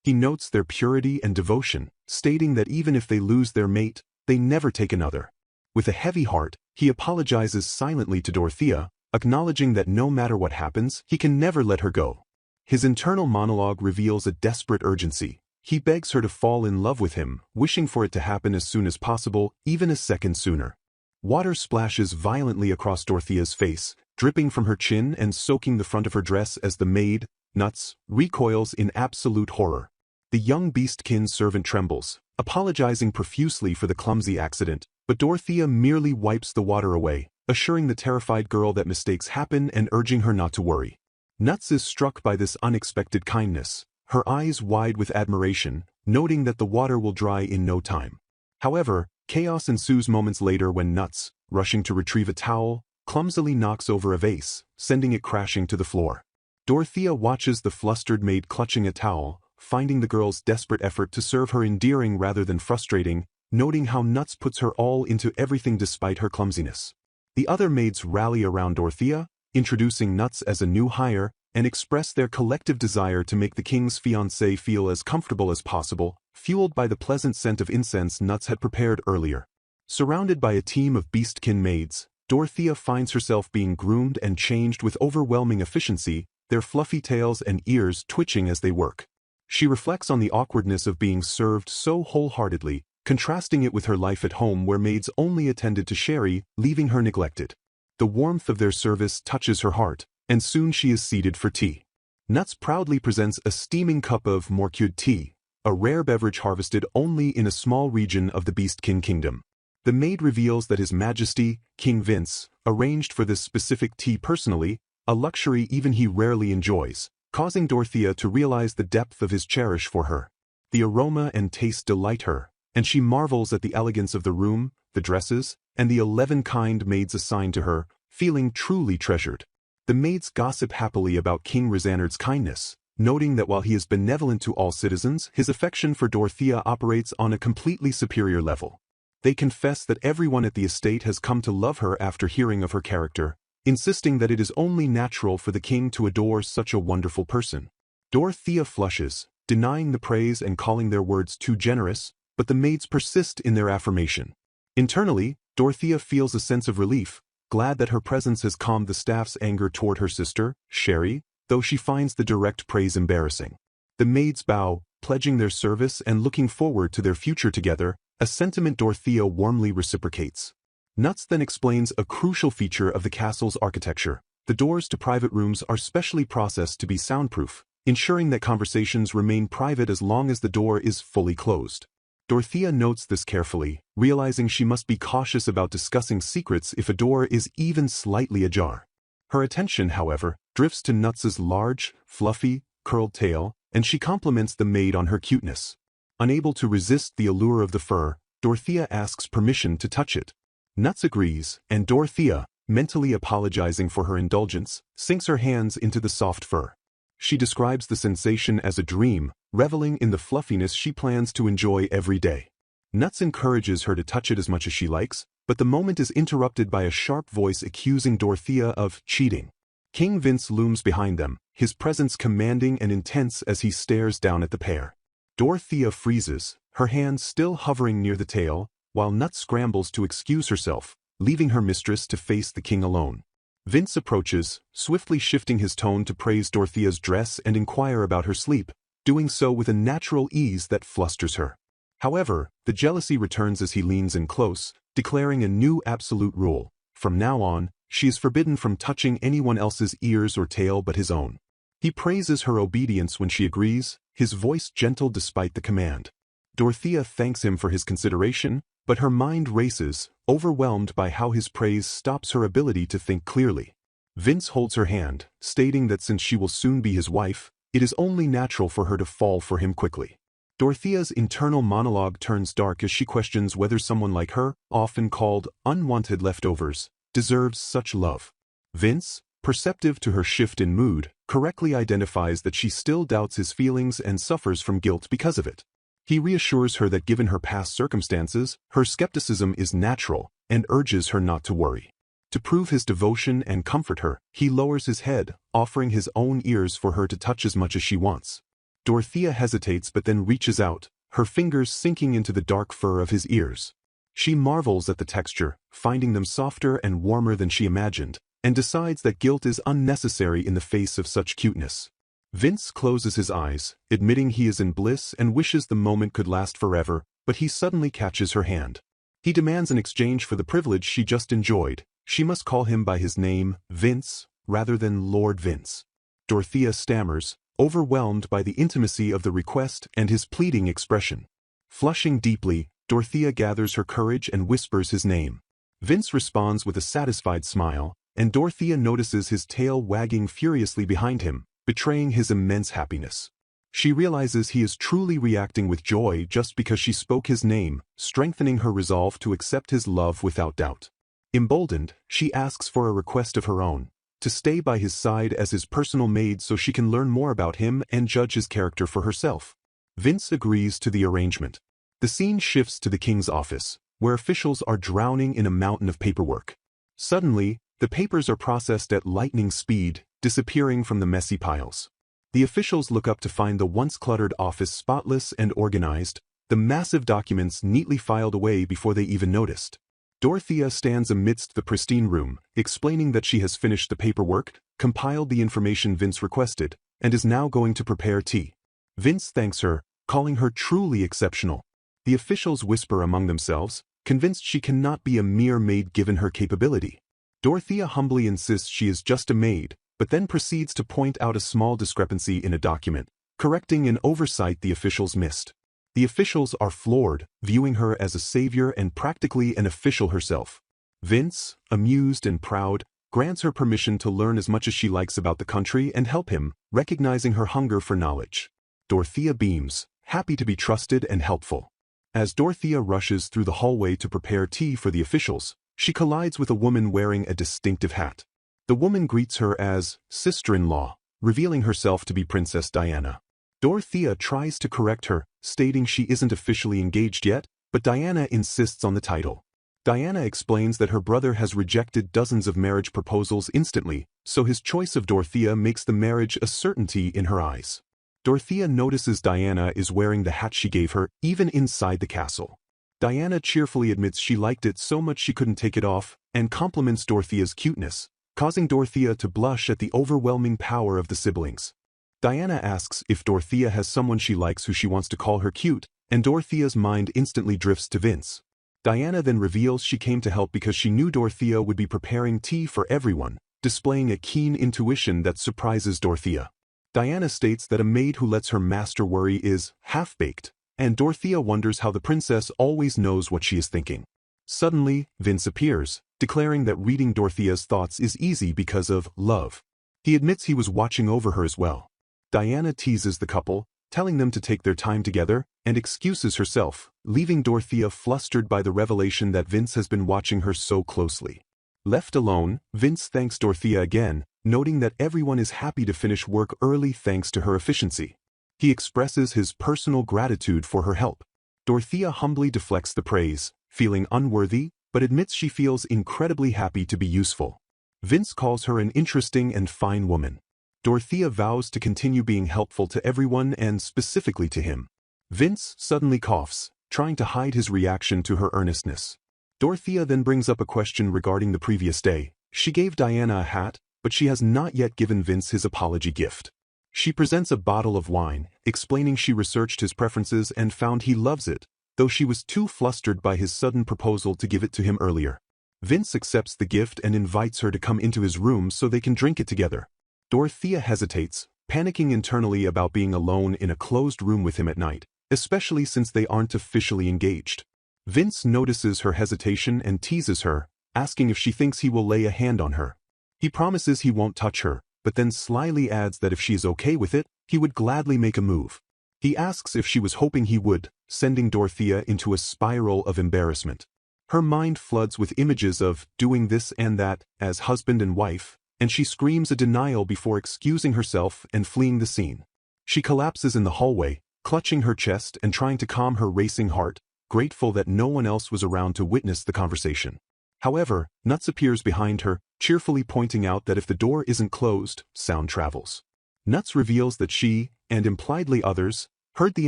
[SPEAKER 1] He notes their purity and devotion, stating that even if they lose their mate, they never take another. With a heavy heart, he apologizes silently to Dorothea, acknowledging that no matter what happens, he can never let her go. His internal monologue reveals a desperate urgency. He begs her to fall in love with him, wishing for it to happen as soon as possible, even a second sooner. Water splashes violently across Dorothea's face, dripping from her chin and soaking the front of her dress as the maid, Nuts, recoils in absolute horror. The young beastkin servant trembles, apologizing profusely for the clumsy accident, but Dorothea merely wipes the water away, assuring the terrified girl that mistakes happen and urging her not to worry. Nuts is struck by this unexpected kindness, her eyes wide with admiration, noting that the water will dry in no time. However, chaos ensues moments later when Nuts, rushing to retrieve a towel, clumsily knocks over a vase, sending it crashing to the floor. Dorothea watches the flustered maid clutching a towel, finding the girl's desperate effort to serve her endearing rather than frustrating, noting how Nuts puts her all into everything despite her clumsiness. The other maids rally around Dorothea, introducing Nuts as a new hire, and express their collective desire to make the king's fiancée feel as comfortable as possible, fueled by the pleasant scent of incense Nuts had prepared earlier. Surrounded by a team of beastkin maids, Dorothea finds herself being groomed and changed with overwhelming efficiency, their fluffy tails and ears twitching as they work. She reflects on the awkwardness of being served so wholeheartedly, contrasting it with her life at home where maids only attended to Sherry, leaving her neglected. The warmth of their service touches her heart, and soon she is seated for tea. Nuts proudly presents a steaming cup of morcued tea, a rare beverage harvested only in a small region of the Beastkin Kingdom. The maid reveals that His Majesty, King Vince, arranged for this specific tea personally, a luxury even he rarely enjoys, causing Dorothea to realize the depth of his cherish for her. The aroma and taste delight her, and she marvels at the elegance of the room, the dresses, and the 11 kind maids assigned to her, feeling truly treasured. The maids gossip happily about King Rizanard's kindness, noting that while he is benevolent to all citizens, his affection for Dorothea operates on a completely superior level. They confess that everyone at the estate has come to love her after hearing of her character, insisting that it is only natural for the king to adore such a wonderful person. Dorothea flushes, denying the praise and calling their words too generous, but the maids persist in their affirmation. Internally, Dorothea feels a sense of relief, glad that her presence has calmed the staff's anger toward her sister, Sherry, though she finds the direct praise embarrassing. The maids bow, pledging their service and looking forward to their future together, a sentiment Dorothea warmly reciprocates. Nuts then explains a crucial feature of the castle's architecture. The doors to private rooms are specially processed to be soundproof, ensuring that conversations remain private as long as the door is fully closed. Dorothea notes this carefully, realizing she must be cautious about discussing secrets if a door is even slightly ajar. Her attention, however, drifts to Nuts's large, fluffy, curled tail, and she compliments the maid on her cuteness. Unable to resist the allure of the fur, Dorothea asks permission to touch it. Nuts agrees, and Dorothea, mentally apologizing for her indulgence, sinks her hands into the soft fur. She describes the sensation as a dream, reveling in the fluffiness she plans to enjoy every day. Nuts encourages her to touch it as much as she likes, but the moment is interrupted by a sharp voice accusing Dorothea of cheating. King Vince looms behind them, his presence commanding and intense as he stares down at the pair. Dorothea freezes, her hands still hovering near the tail, while Nuts scrambles to excuse herself, leaving her mistress to face the king alone. Vince approaches, swiftly shifting his tone to praise Dorothea's dress and inquire about her sleep, doing so with a natural ease that flusters her. However, the jealousy returns as he leans in close, declaring a new absolute rule. From now on, she is forbidden from touching anyone else's ears or tail but his own. He praises her obedience when she agrees, his voice gentle despite the command. Dorothea thanks him for his consideration, but her mind races, overwhelmed by how his praise stops her ability to think clearly. Vince holds her hand, stating that since she will soon be his wife, it is only natural for her to fall for him quickly. Dorothea's internal monologue turns dark as she questions whether someone like her, often called unwanted leftovers, deserves such love. Vince, perceptive to her shift in mood, correctly identifies that she still doubts his feelings and suffers from guilt because of it. He reassures her that given her past circumstances, her skepticism is natural, and urges her not to worry. To prove his devotion and comfort her, he lowers his head, offering his own ears for her to touch as much as she wants. Dorothea hesitates but then reaches out, her fingers sinking into the dark fur of his ears. She marvels at the texture, finding them softer and warmer than she imagined, and decides that guilt is unnecessary in the face of such cuteness. Vince closes his eyes, admitting he is in bliss and wishes the moment could last forever, but he suddenly catches her hand. He demands an exchange for the privilege she just enjoyed. She must call him by his name, Vince, rather than Lord Vince. Dorothea stammers, overwhelmed by the intimacy of the request and his pleading expression. Flushing deeply, Dorothea gathers her courage and whispers his name. Vince responds with a satisfied smile, and Dorothea notices his tail wagging furiously behind him, betraying his immense happiness. She realizes he is truly reacting with joy just because she spoke his name, strengthening her resolve to accept his love without doubt. Emboldened, she asks for a request of her own, to stay by his side as his personal maid so she can learn more about him and judge his character for herself. Vince agrees to the arrangement. The scene shifts to the king's office, where officials are drowning in a mountain of paperwork. Suddenly, the papers are processed at lightning speed, disappearing from the messy piles. The officials look up to find the once cluttered office spotless and organized, the massive documents neatly filed away before they even noticed. Dorothea stands amidst the pristine room, explaining that she has finished the paperwork, compiled the information Vince requested, and is now going to prepare tea. Vince thanks her, calling her truly exceptional. The officials whisper among themselves, convinced she cannot be a mere maid given her capability. Dorothea humbly insists she is just a maid, but then proceeds to point out a small discrepancy in a document, correcting an oversight the officials missed. The officials are floored, viewing her as a savior and practically an official herself. Vince, amused and proud, grants her permission to learn as much as she likes about the country and help him, recognizing her hunger for knowledge. Dorothea beams, happy to be trusted and helpful. As Dorothea rushes through the hallway to prepare tea for the officials, she collides with a woman wearing a distinctive hat. The woman greets her as sister-in-law, revealing herself to be Princess Diana. Dorothea tries to correct her, stating she isn't officially engaged yet, but Diana insists on the title. Diana explains that her brother has rejected dozens of marriage proposals instantly, so his choice of Dorothea makes the marriage a certainty in her eyes. Dorothea notices Diana is wearing the hat she gave her, even inside the castle. Diana cheerfully admits she liked it so much she couldn't take it off, and compliments Dorothea's cuteness, causing Dorothea to blush at the overwhelming power of the siblings. Diana asks if Dorothea has someone she likes who she wants to call her cute, and Dorothea's mind instantly drifts to Vince. Diana then reveals she came to help because she knew Dorothea would be preparing tea for everyone, displaying a keen intuition that surprises Dorothea. Diana states that a maid who lets her master worry is half-baked, and Dorothea wonders how the princess always knows what she is thinking. Suddenly, Vince appears, declaring that reading Dorothea's thoughts is easy because of love. He admits he was watching over her as well. Diana teases the couple, telling them to take their time together, and excuses herself, leaving Dorothea flustered by the revelation that Vince has been watching her so closely. Left alone, Vince thanks Dorothea again, noting that everyone is happy to finish work early thanks to her efficiency. He expresses his personal gratitude for her help. Dorothea humbly deflects the praise, feeling unworthy, but admits she feels incredibly happy to be useful. Vince calls her an interesting and fine woman. Dorothea vows to continue being helpful to everyone and specifically to him. Vince suddenly coughs, trying to hide his reaction to her earnestness. Dorothea then brings up a question regarding the previous day, She gave Diana a hat, but she has not yet given Vince his apology gift. She presents a bottle of wine, explaining she researched his preferences and found he loves it, though she was too flustered by his sudden proposal to give it to him earlier. Vince accepts the gift and invites her to come into his room so they can drink it together. Dorothea hesitates, panicking internally about being alone in a closed room with him at night, especially since they aren't officially engaged. Vince notices her hesitation and teases her, asking if she thinks he will lay a hand on her. He promises he won't touch her, but then slyly adds that if she is okay with it, he would gladly make a move. He asks if she was hoping he would, sending Dorothea into a spiral of embarrassment. Her mind floods with images of doing this and that as husband and wife, and she screams a denial before excusing herself and fleeing the scene. She collapses in the hallway, clutching her chest and trying to calm her racing heart, grateful that no one else was around to witness the conversation. However, Nuts appears behind her, cheerfully pointing out that if the door isn't closed, sound travels. Nuts reveals that she, and impliedly others, heard the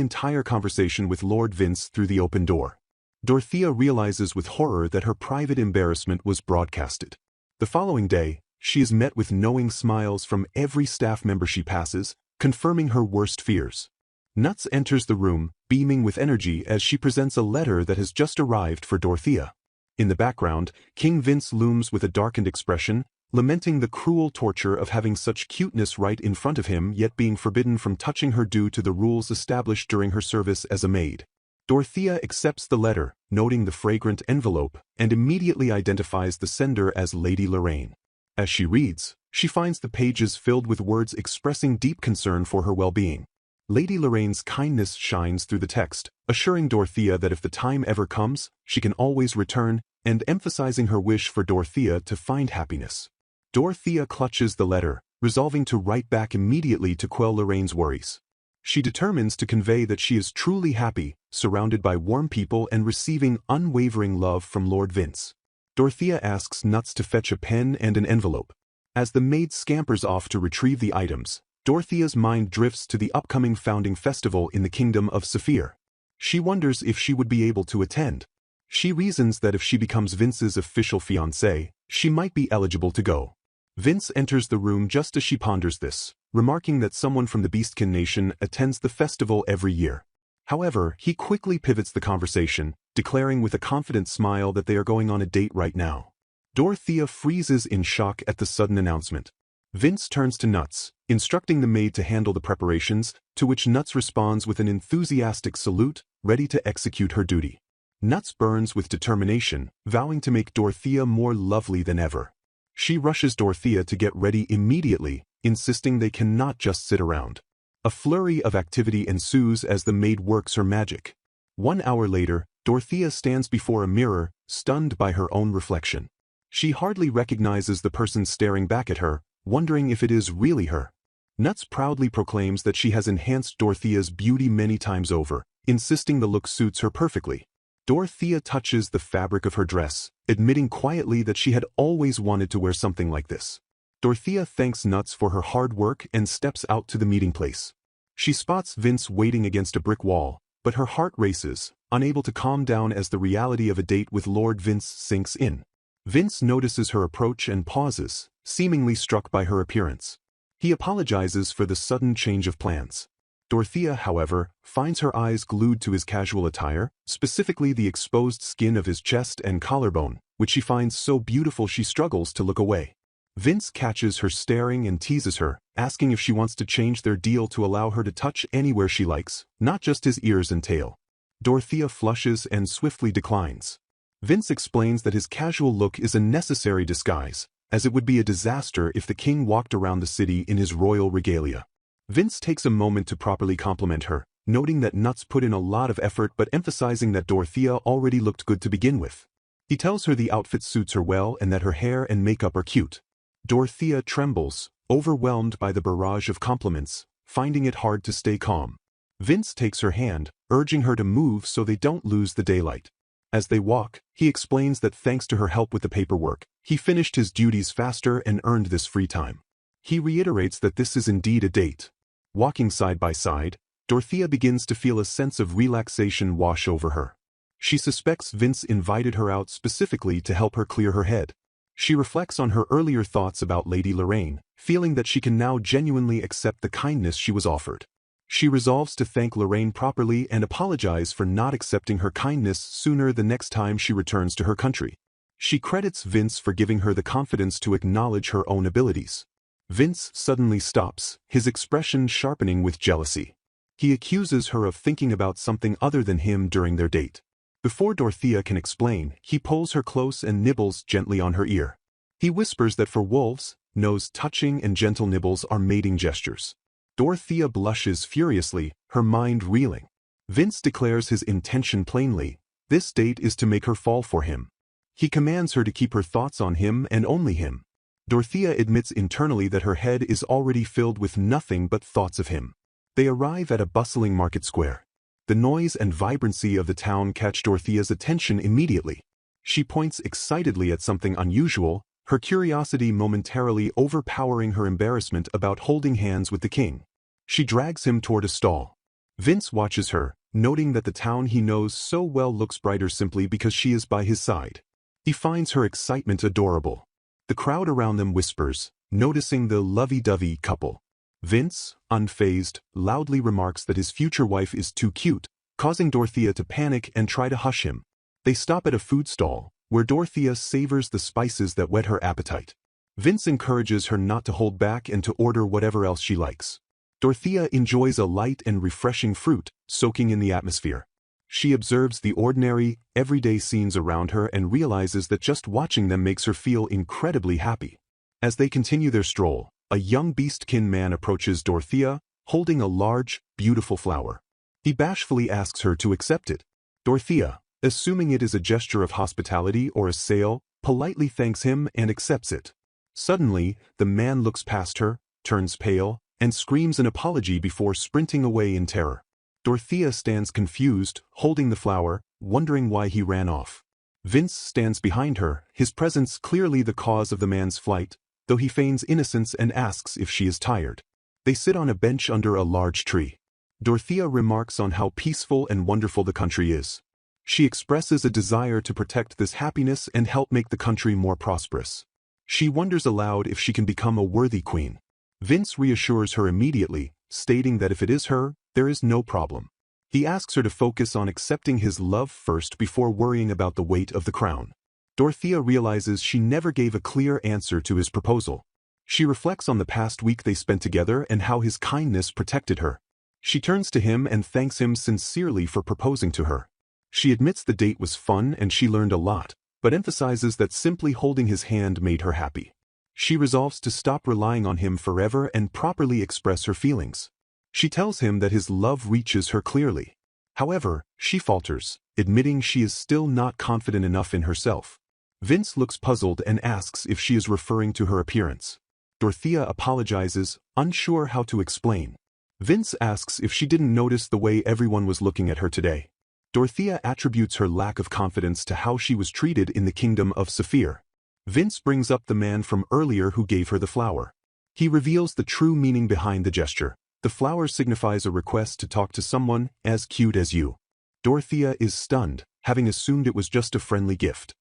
[SPEAKER 1] entire conversation with Lord Vince through the open door. Dorothea realizes with horror that her private embarrassment was broadcasted. The following day, she is met with knowing smiles from every staff member she passes, confirming her worst fears. Nuts enters the room, beaming with energy as she presents a letter that has just arrived for Dorothea. In the background, King Vince looms with a darkened expression, lamenting the cruel torture of having such cuteness right in front of him yet being forbidden from touching her due to the rules established during her service as a maid. Dorothea accepts the letter, noting the fragrant envelope, and immediately identifies the sender as Lady Lorraine. As she reads, she finds the pages filled with words expressing deep concern for her well-being. Lady Lorraine's kindness shines through the text, assuring Dorothea that if the time ever comes, she can always return, and emphasizing her wish for Dorothea to find happiness. Dorothea clutches the letter, resolving to write back immediately to quell Lorraine's worries. She determines to convey that she is truly happy, surrounded by warm people and receiving unwavering love from Lord Vince. Dorothea asks Nuts to fetch a pen and an envelope. As the maid scampers off to retrieve the items, Dorothea's mind drifts to the upcoming founding festival in the kingdom of Saphir. She wonders if she would be able to attend. She reasons that if she becomes Vince's official fiancée, she might be eligible to go. Vince enters the room just as she ponders this, remarking that someone from the Beastkin Nation attends the festival every year. However, he quickly pivots the conversation, declaring with a confident smile that they are going on a date right now. Dorothea freezes in shock at the sudden announcement. Vince turns to Nuts, instructing the maid to handle the preparations, to which Nuts responds with an enthusiastic salute, ready to execute her duty. Nuts burns with determination, vowing to make Dorothea more lovely than ever. She rushes Dorothea to get ready immediately, insisting they cannot just sit around. A flurry of activity ensues as the maid works her magic. 1 hour later, Dorothea stands before a mirror, stunned by her own reflection. She hardly recognizes the person staring back at her, wondering if it is really her. Nuts proudly proclaims that she has enhanced Dorothea's beauty many times over, insisting the look suits her perfectly. Dorothea touches the fabric of her dress, admitting quietly that she had always wanted to wear something like this. Dorothea thanks Nuts for her hard work and steps out to the meeting place. She spots Vince waiting against a brick wall, but her heart races, unable to calm down as the reality of a date with Lord Vince sinks in. Vince notices her approach and pauses, seemingly struck by her appearance. He apologizes for the sudden change of plans. Dorothea, however, finds her eyes glued to his casual attire, specifically the exposed skin of his chest and collarbone, which she finds so beautiful she struggles to look away. Vince catches her staring and teases her, asking if she wants to change their deal to allow her to touch anywhere she likes, not just his ears and tail. Dorothea flushes and swiftly declines. Vince explains that his casual look is a necessary disguise, as it would be a disaster if the king walked around the city in his royal regalia. Vince takes a moment to properly compliment her, noting that Nuts put in a lot of effort but emphasizing that Dorothea already looked good to begin with. He tells her the outfit suits her well and that her hair and makeup are cute. Dorothea trembles, overwhelmed by the barrage of compliments, finding it hard to stay calm. Vince takes her hand, urging her to move so they don't lose the daylight. As they walk, he explains that thanks to her help with the paperwork, he finished his duties faster and earned this free time. He reiterates that this is indeed a date. Walking side by side, Dorothea begins to feel a sense of relaxation wash over her. She suspects Vince invited her out specifically to help her clear her head. She reflects on her earlier thoughts about Lady Lorraine, feeling that she can now genuinely accept the kindness she was offered. She resolves to thank Lorraine properly and apologize for not accepting her kindness sooner the next time she returns to her country. She credits Vince for giving her the confidence to acknowledge her own abilities. Vince suddenly stops, his expression sharpening with jealousy. He accuses her of thinking about something other than him during their date. Before Dorothea can explain, he pulls her close and nibbles gently on her ear. He whispers that for wolves, nose-touching and gentle nibbles are mating gestures. Dorothea blushes furiously, her mind reeling. Vince declares his intention plainly. This date is to make her fall for him. He commands her to keep her thoughts on him and only him. Dorothea admits internally that her head is already filled with nothing but thoughts of him. They arrive at a bustling market square. The noise and vibrancy of the town catch Dorothea's attention immediately. She points excitedly at something unusual, her curiosity momentarily overpowering her embarrassment about holding hands with the king. She drags him toward a stall. Vince watches her, noting that the town he knows so well looks brighter simply because she is by his side. He finds her excitement adorable. The crowd around them whispers, noticing the lovey-dovey couple. Vince, unfazed, loudly remarks that his future wife is too cute, causing Dorothea to panic and try to hush him. They stop at a food stall, where Dorothea savors the spices that whet her appetite. Vince encourages her not to hold back and to order whatever else she likes. Dorothea enjoys a light and refreshing fruit, soaking in the atmosphere. She observes the ordinary, everyday scenes around her and realizes that just watching them makes her feel incredibly happy. As they continue their stroll, a young beastkin man approaches Dorothea, holding a large, beautiful flower. He bashfully asks her to accept it. Dorothea, assuming it is a gesture of hospitality or a sale, politely thanks him and accepts it. Suddenly, the man looks past her, turns pale, and screams an apology before sprinting away in terror. Dorothea stands confused, holding the flower, wondering why he ran off. Vince stands behind her, his presence clearly the cause of the man's flight, though he feigns innocence and asks if she is tired. They sit on a bench under a large tree. Dorothea remarks on how peaceful and wonderful the country is. She expresses a desire to protect this happiness and help make the country more prosperous. She wonders aloud if she can become a worthy queen. Vince reassures her immediately, stating that if it is her, there is no problem. He asks her to focus on accepting his love first before worrying about the weight of the crown. Dorothea realizes she never gave a clear answer to his proposal. She reflects on the past week they spent together and how his kindness protected her. She turns to him and thanks him sincerely for proposing to her. She admits the date was fun and she learned a lot, but emphasizes that simply holding his hand made her happy. She resolves to stop relying on him forever and properly express her feelings. She tells him that his love reaches her clearly. However, she falters, admitting she is still not confident enough in herself. Vince looks puzzled and asks if she is referring to her appearance. Dorothea apologizes, unsure how to explain. Vince asks if she didn't notice the way everyone was looking at her today. Dorothea attributes her lack of confidence to how she was treated in the kingdom of Saphir. Vince brings up the man from earlier who gave her the flower. He reveals the true meaning behind the gesture. The flower signifies a request to talk to someone as cute as you. Dorothea is stunned, having assumed it was just a friendly gift.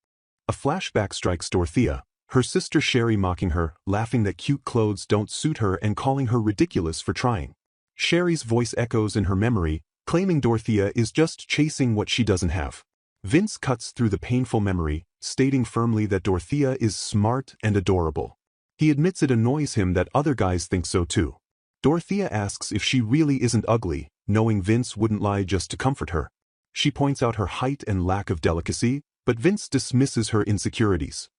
[SPEAKER 1] A flashback strikes Dorothea, her sister Sherry mocking her, laughing that cute clothes don't suit her and calling her ridiculous for trying. Sherry's voice echoes in her memory, claiming Dorothea is just chasing what she doesn't have. Vince cuts through the painful memory, stating firmly that Dorothea is smart and adorable. He admits it annoys him that other guys think so too. Dorothea asks if she really isn't ugly, knowing Vince wouldn't lie just to comfort her. She points out her height and lack of delicacy, but Vince dismisses her insecurities.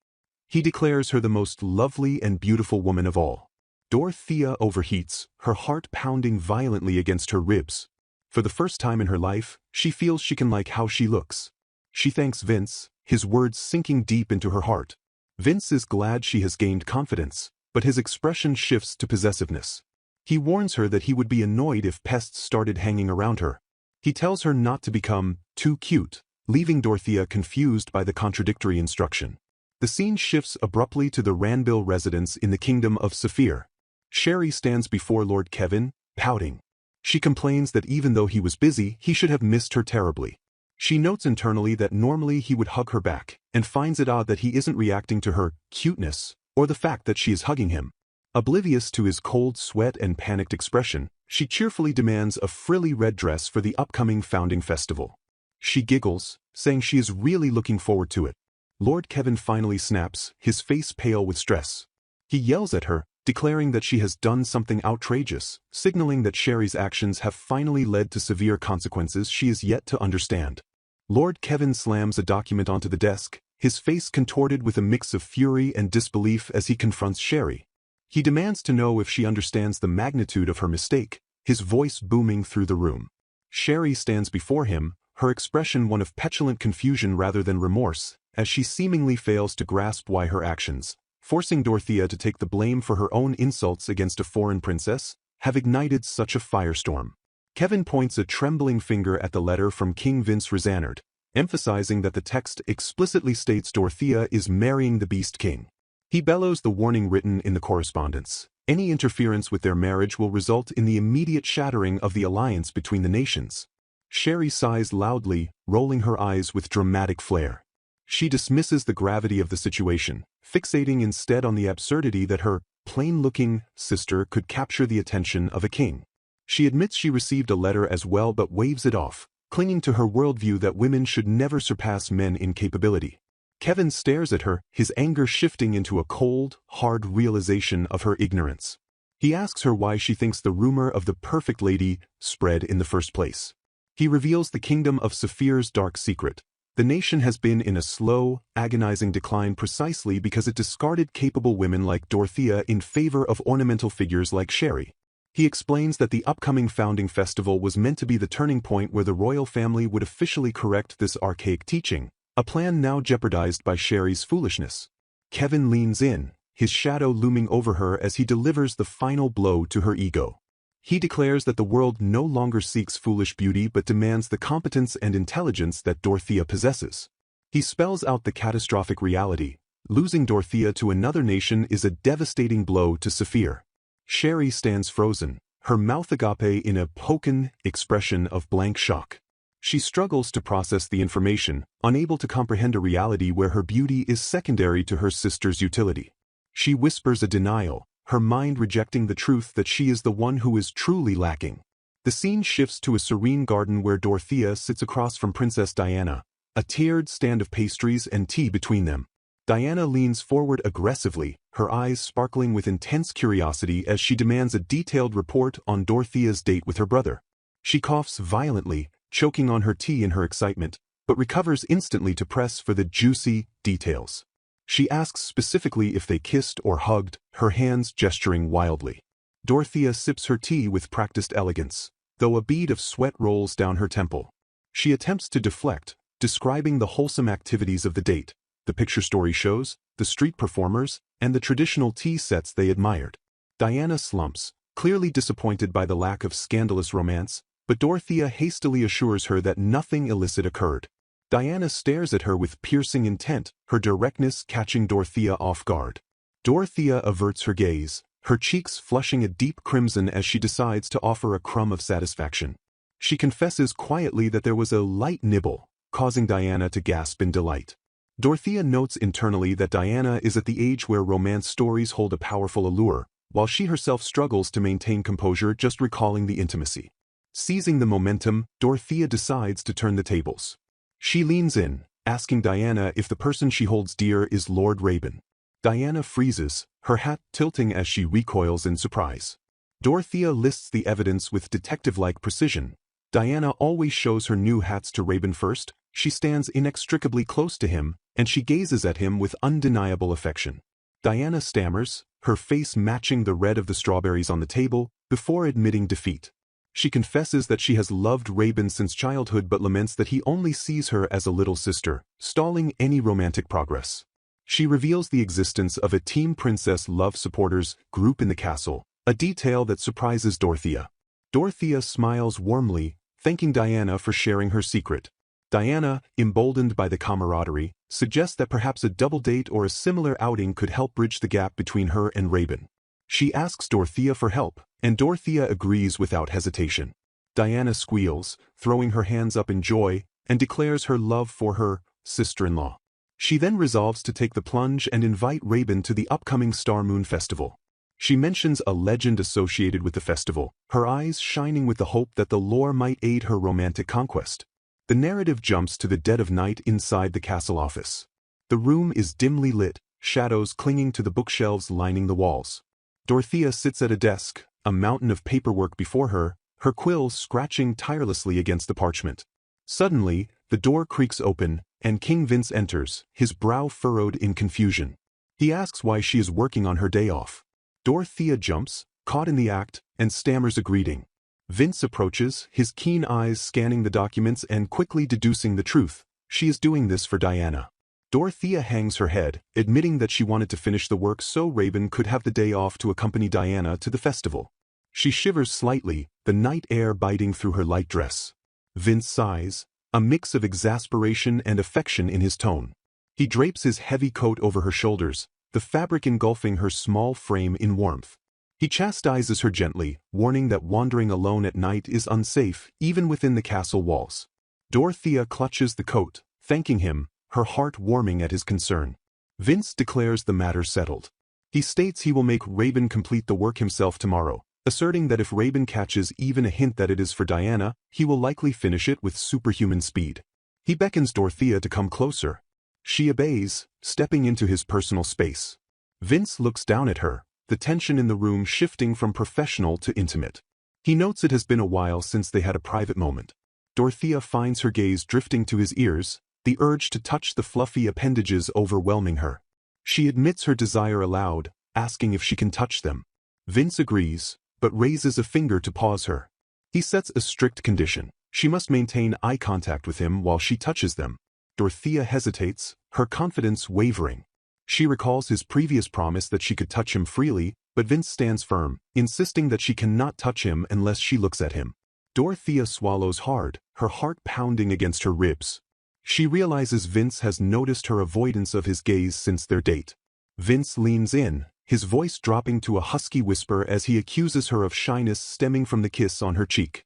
[SPEAKER 1] He declares her the most lovely and beautiful woman of all. Dorothea overheats, her heart pounding violently against her ribs. For the first time in her life, she feels she can like how she looks. She thanks Vince, his words sinking deep into her heart. Vince is glad she has gained confidence, but his expression shifts to possessiveness. He warns her that he would be annoyed if pests started hanging around her. He tells her not to become too cute, leaving Dorothea confused by the contradictory instruction. The scene shifts abruptly to the Ranville residence in the kingdom of Saphir. Sherry stands before Lord Kevin, pouting. She complains that even though he was busy, he should have missed her terribly. She notes internally that normally he would hug her back, and finds it odd that he isn't reacting to her cuteness or the fact that she is hugging him. Oblivious to his cold sweat and panicked expression, she cheerfully demands a frilly red dress for the upcoming founding festival. She giggles, saying she is really looking forward to it. Lord Kevin finally snaps, his face pale with stress. He yells at her, declaring that she has done something outrageous, signaling that Sherry's actions have finally led to severe consequences she is yet to understand. Lord Kevin slams a document onto the desk, his face contorted with a mix of fury and disbelief as he confronts Sherry. He demands to know if she understands the magnitude of her mistake, his voice booming through the room. Sherry stands before him, her expression one of petulant confusion rather than remorse, as she seemingly fails to grasp why her actions, forcing Dorothea to take the blame for her own insults against a foreign princess, have ignited such a firestorm. Kevin points a trembling finger at the letter from King Vince Rezanard, emphasizing that the text explicitly states Dorothea is marrying the Beast King. He bellows the warning written in the correspondence. Any interference with their marriage will result in the immediate shattering of the alliance between the nations. Sherry sighs loudly, rolling her eyes with dramatic flair. She dismisses the gravity of the situation, fixating instead on the absurdity that her plain-looking sister could capture the attention of a king. She admits she received a letter as well but waves it off, clinging to her worldview that women should never surpass men in capability. Kevin stares at her, his anger shifting into a cold, hard realization of her ignorance. He asks her why she thinks the rumor of the perfect lady spread in the first place. He reveals the kingdom of Saphir's dark secret. The nation has been in a slow, agonizing decline precisely because it discarded capable women like Dorothea in favor of ornamental figures like Sherry. He explains that the upcoming founding festival was meant to be the turning point where the royal family would officially correct this archaic teaching, a plan now jeopardized by Sherry's foolishness. Kevin leans in, his shadow looming over her as he delivers the final blow to her ego. He declares that the world no longer seeks foolish beauty but demands the competence and intelligence that Dorothea possesses. He spells out the catastrophic reality. Losing Dorothea to another nation is a devastating blow to Saphir. Sherry stands frozen, her mouth agape in a poken expression of blank shock. She struggles to process the information, unable to comprehend a reality where her beauty is secondary to her sister's utility. She whispers a denial, her mind rejecting the truth that she is the one who is truly lacking. The scene shifts to a serene garden where Dorothea sits across from Princess Diana, a tiered stand of pastries and tea between them. Diana leans forward aggressively, her eyes sparkling with intense curiosity as she demands a detailed report on Dorothea's date with her brother. She coughs violently, choking on her tea in her excitement, but recovers instantly to press for the juicy details. She asks specifically if they kissed or hugged, her hands gesturing wildly. Dorothea sips her tea with practiced elegance, though a bead of sweat rolls down her temple. She attempts to deflect, describing the wholesome activities of the date, the picture story shows, the street performers, and the traditional tea sets they admired. Diana slumps, clearly disappointed by the lack of scandalous romance, but Dorothea hastily assures her that nothing illicit occurred. Diana stares at her with piercing intent, her directness catching Dorothea off guard. Dorothea averts her gaze, her cheeks flushing a deep crimson as she decides to offer a crumb of satisfaction. She confesses quietly that there was a light nibble, causing Diana to gasp in delight. Dorothea notes internally that Diana is at the age where romance stories hold a powerful allure, while she herself struggles to maintain composure just recalling the intimacy. Seizing the momentum, Dorothea decides to turn the tables. She leans in, asking Diana if the person she holds dear is Lord Raben. Diana freezes, her hat tilting as she recoils in surprise. Dorothea lists the evidence with detective-like precision. Diana always shows her new hats to Raben first, she stands inextricably close to him, and she gazes at him with undeniable affection. Diana stammers, her face matching the red of the strawberries on the table, before admitting defeat. She confesses that she has loved Raben since childhood but laments that he only sees her as a little sister, stalling any romantic progress. She reveals the existence of a Team Princess Love supporters group in the castle, a detail that surprises Dorothea. Dorothea smiles warmly, thanking Diana for sharing her secret. Diana, emboldened by the camaraderie, suggests that perhaps a double date or a similar outing could help bridge the gap between her and Raben. She asks Dorothea for help, and Dorothea agrees without hesitation. Diana squeals, throwing her hands up in joy, and declares her love for her sister-in-law. She then resolves to take the plunge and invite Raven to the upcoming Star Moon Festival. She mentions a legend associated with the festival, her eyes shining with the hope that the lore might aid her romantic conquest. The narrative jumps to the dead of night inside the castle office. The room is dimly lit, shadows clinging to the bookshelves lining the walls. Dorothea sits at a desk, a mountain of paperwork before her, her quill scratching tirelessly against the parchment. Suddenly, the door creaks open, and King Vince enters, his brow furrowed in confusion. He asks why she is working on her day off. Dorothea jumps, caught in the act, and stammers a greeting. Vince approaches, his keen eyes scanning the documents and quickly deducing the truth. She is doing this for Diana. Dorothea hangs her head, admitting that she wanted to finish the work so Raven could have the day off to accompany Diana to the festival. She shivers slightly, the night air biting through her light dress. Vince sighs, a mix of exasperation and affection in his tone. He drapes his heavy coat over her shoulders, the fabric engulfing her small frame in warmth. He chastises her gently, warning that wandering alone at night is unsafe, even within the castle walls. Dorothea clutches the coat, thanking him, her heart warming at his concern. Vince declares the matter settled. He states he will make Raven complete the work himself tomorrow, asserting that if Raven catches even a hint that it is for Diana, he will likely finish it with superhuman speed. He beckons Dorothea to come closer. She obeys, stepping into his personal space. Vince looks down at her, the tension in the room shifting from professional to intimate. He notes it has been a while since they had a private moment. Dorothea finds her gaze drifting to his ears, the urge to touch the fluffy appendages overwhelming her. She admits her desire aloud, asking if she can touch them. Vince agrees, but raises a finger to pause her. He sets a strict condition. She must maintain eye contact with him while she touches them. Dorothea hesitates, her confidence wavering. She recalls his previous promise that she could touch him freely, but Vince stands firm, insisting that she cannot touch him unless she looks at him. Dorothea swallows hard, her heart pounding against her ribs. She realizes Vince has noticed her avoidance of his gaze since their date. Vince leans in, his voice dropping to a husky whisper as he accuses her of shyness stemming from the kiss on her cheek.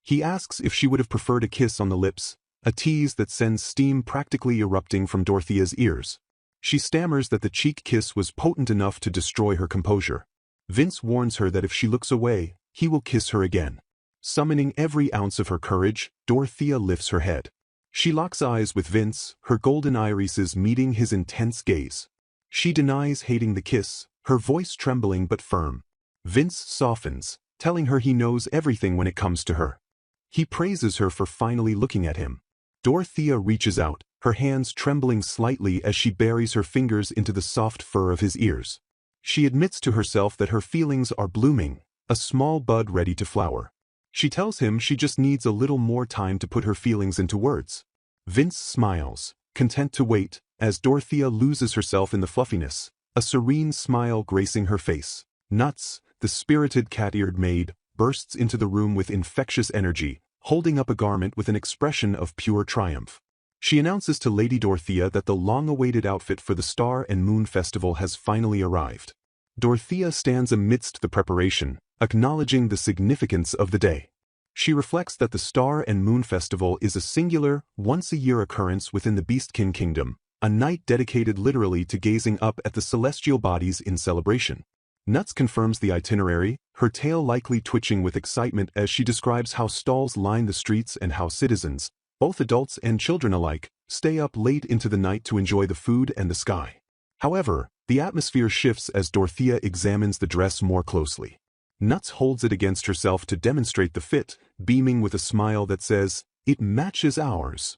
[SPEAKER 1] He asks if she would have preferred a kiss on the lips, a tease that sends steam practically erupting from Dorothea's ears. She stammers that the cheek kiss was potent enough to destroy her composure. Vince warns her that if she looks away, he will kiss her again. Summoning every ounce of her courage, Dorothea lifts her head. She locks eyes with Vince, her golden irises meeting his intense gaze. She denies hating the kiss, her voice trembling but firm. Vince softens, telling her he knows everything when it comes to her. He praises her for finally looking at him. Dorothea reaches out, her hands trembling slightly as she buries her fingers into the soft fur of his ears. She admits to herself that her feelings are blooming, a small bud ready to flower. She tells him she just needs a little more time to put her feelings into words. Vince smiles, content to wait, as Dorothea loses herself in the fluffiness, a serene smile gracing her face. Nuts, the spirited cat-eared maid, bursts into the room with infectious energy, holding up a garment with an expression of pure triumph. She announces to Lady Dorothea that the long-awaited outfit for the Star and Moon Festival has finally arrived. Dorothea stands amidst the preparation, acknowledging the significance of the day. She reflects that the Star and Moon Festival is a singular, once-a-year occurrence within the Beastkin Kingdom, a night dedicated literally to gazing up at the celestial bodies in celebration. Nuts confirms the itinerary, her tail likely twitching with excitement as she describes how stalls line the streets and how citizens, both adults and children alike, stay up late into the night to enjoy the food and the sky. However, the atmosphere shifts as Dorothea examines the dress more closely. Nuts holds it against herself to demonstrate the fit, beaming with a smile that says, "It matches ours."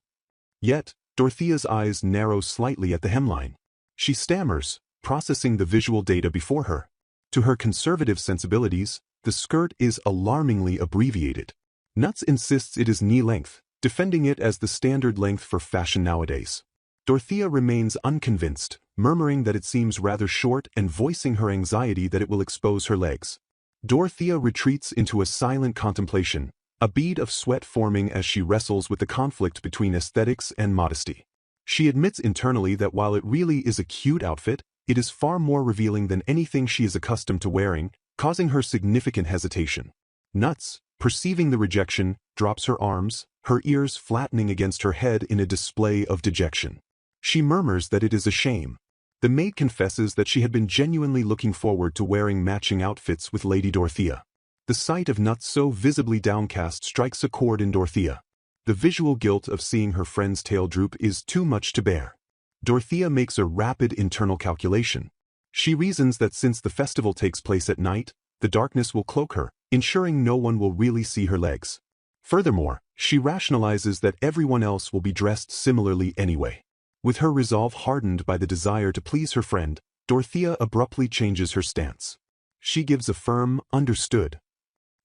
[SPEAKER 1] Yet, Dorothea's eyes narrow slightly at the hemline. She stammers, processing the visual data before her. To her conservative sensibilities, the skirt is alarmingly abbreviated. Nuts insists it is knee-length, defending it as the standard length for fashion nowadays. Dorothea remains unconvinced, murmuring that it seems rather short and voicing her anxiety that it will expose her legs. Dorothea retreats into a silent contemplation, a bead of sweat forming as she wrestles with the conflict between aesthetics and modesty. She admits internally that while it really is a cute outfit, it is far more revealing than anything she is accustomed to wearing, causing her significant hesitation. Nuts, perceiving the rejection, drops her arms, her ears flattening against her head in a display of dejection. She murmurs that it is a shame. The maid confesses that she had been genuinely looking forward to wearing matching outfits with Lady Dorothea. The sight of Nuts so visibly downcast strikes a chord in Dorothea. The visual guilt of seeing her friend's tail droop is too much to bear. Dorothea makes a rapid internal calculation. She reasons that since the festival takes place at night, the darkness will cloak her, ensuring no one will really see her legs. Furthermore, she rationalizes that everyone else will be dressed similarly anyway. With her resolve hardened by the desire to please her friend, Dorothea abruptly changes her stance. She gives a firm, "Understood."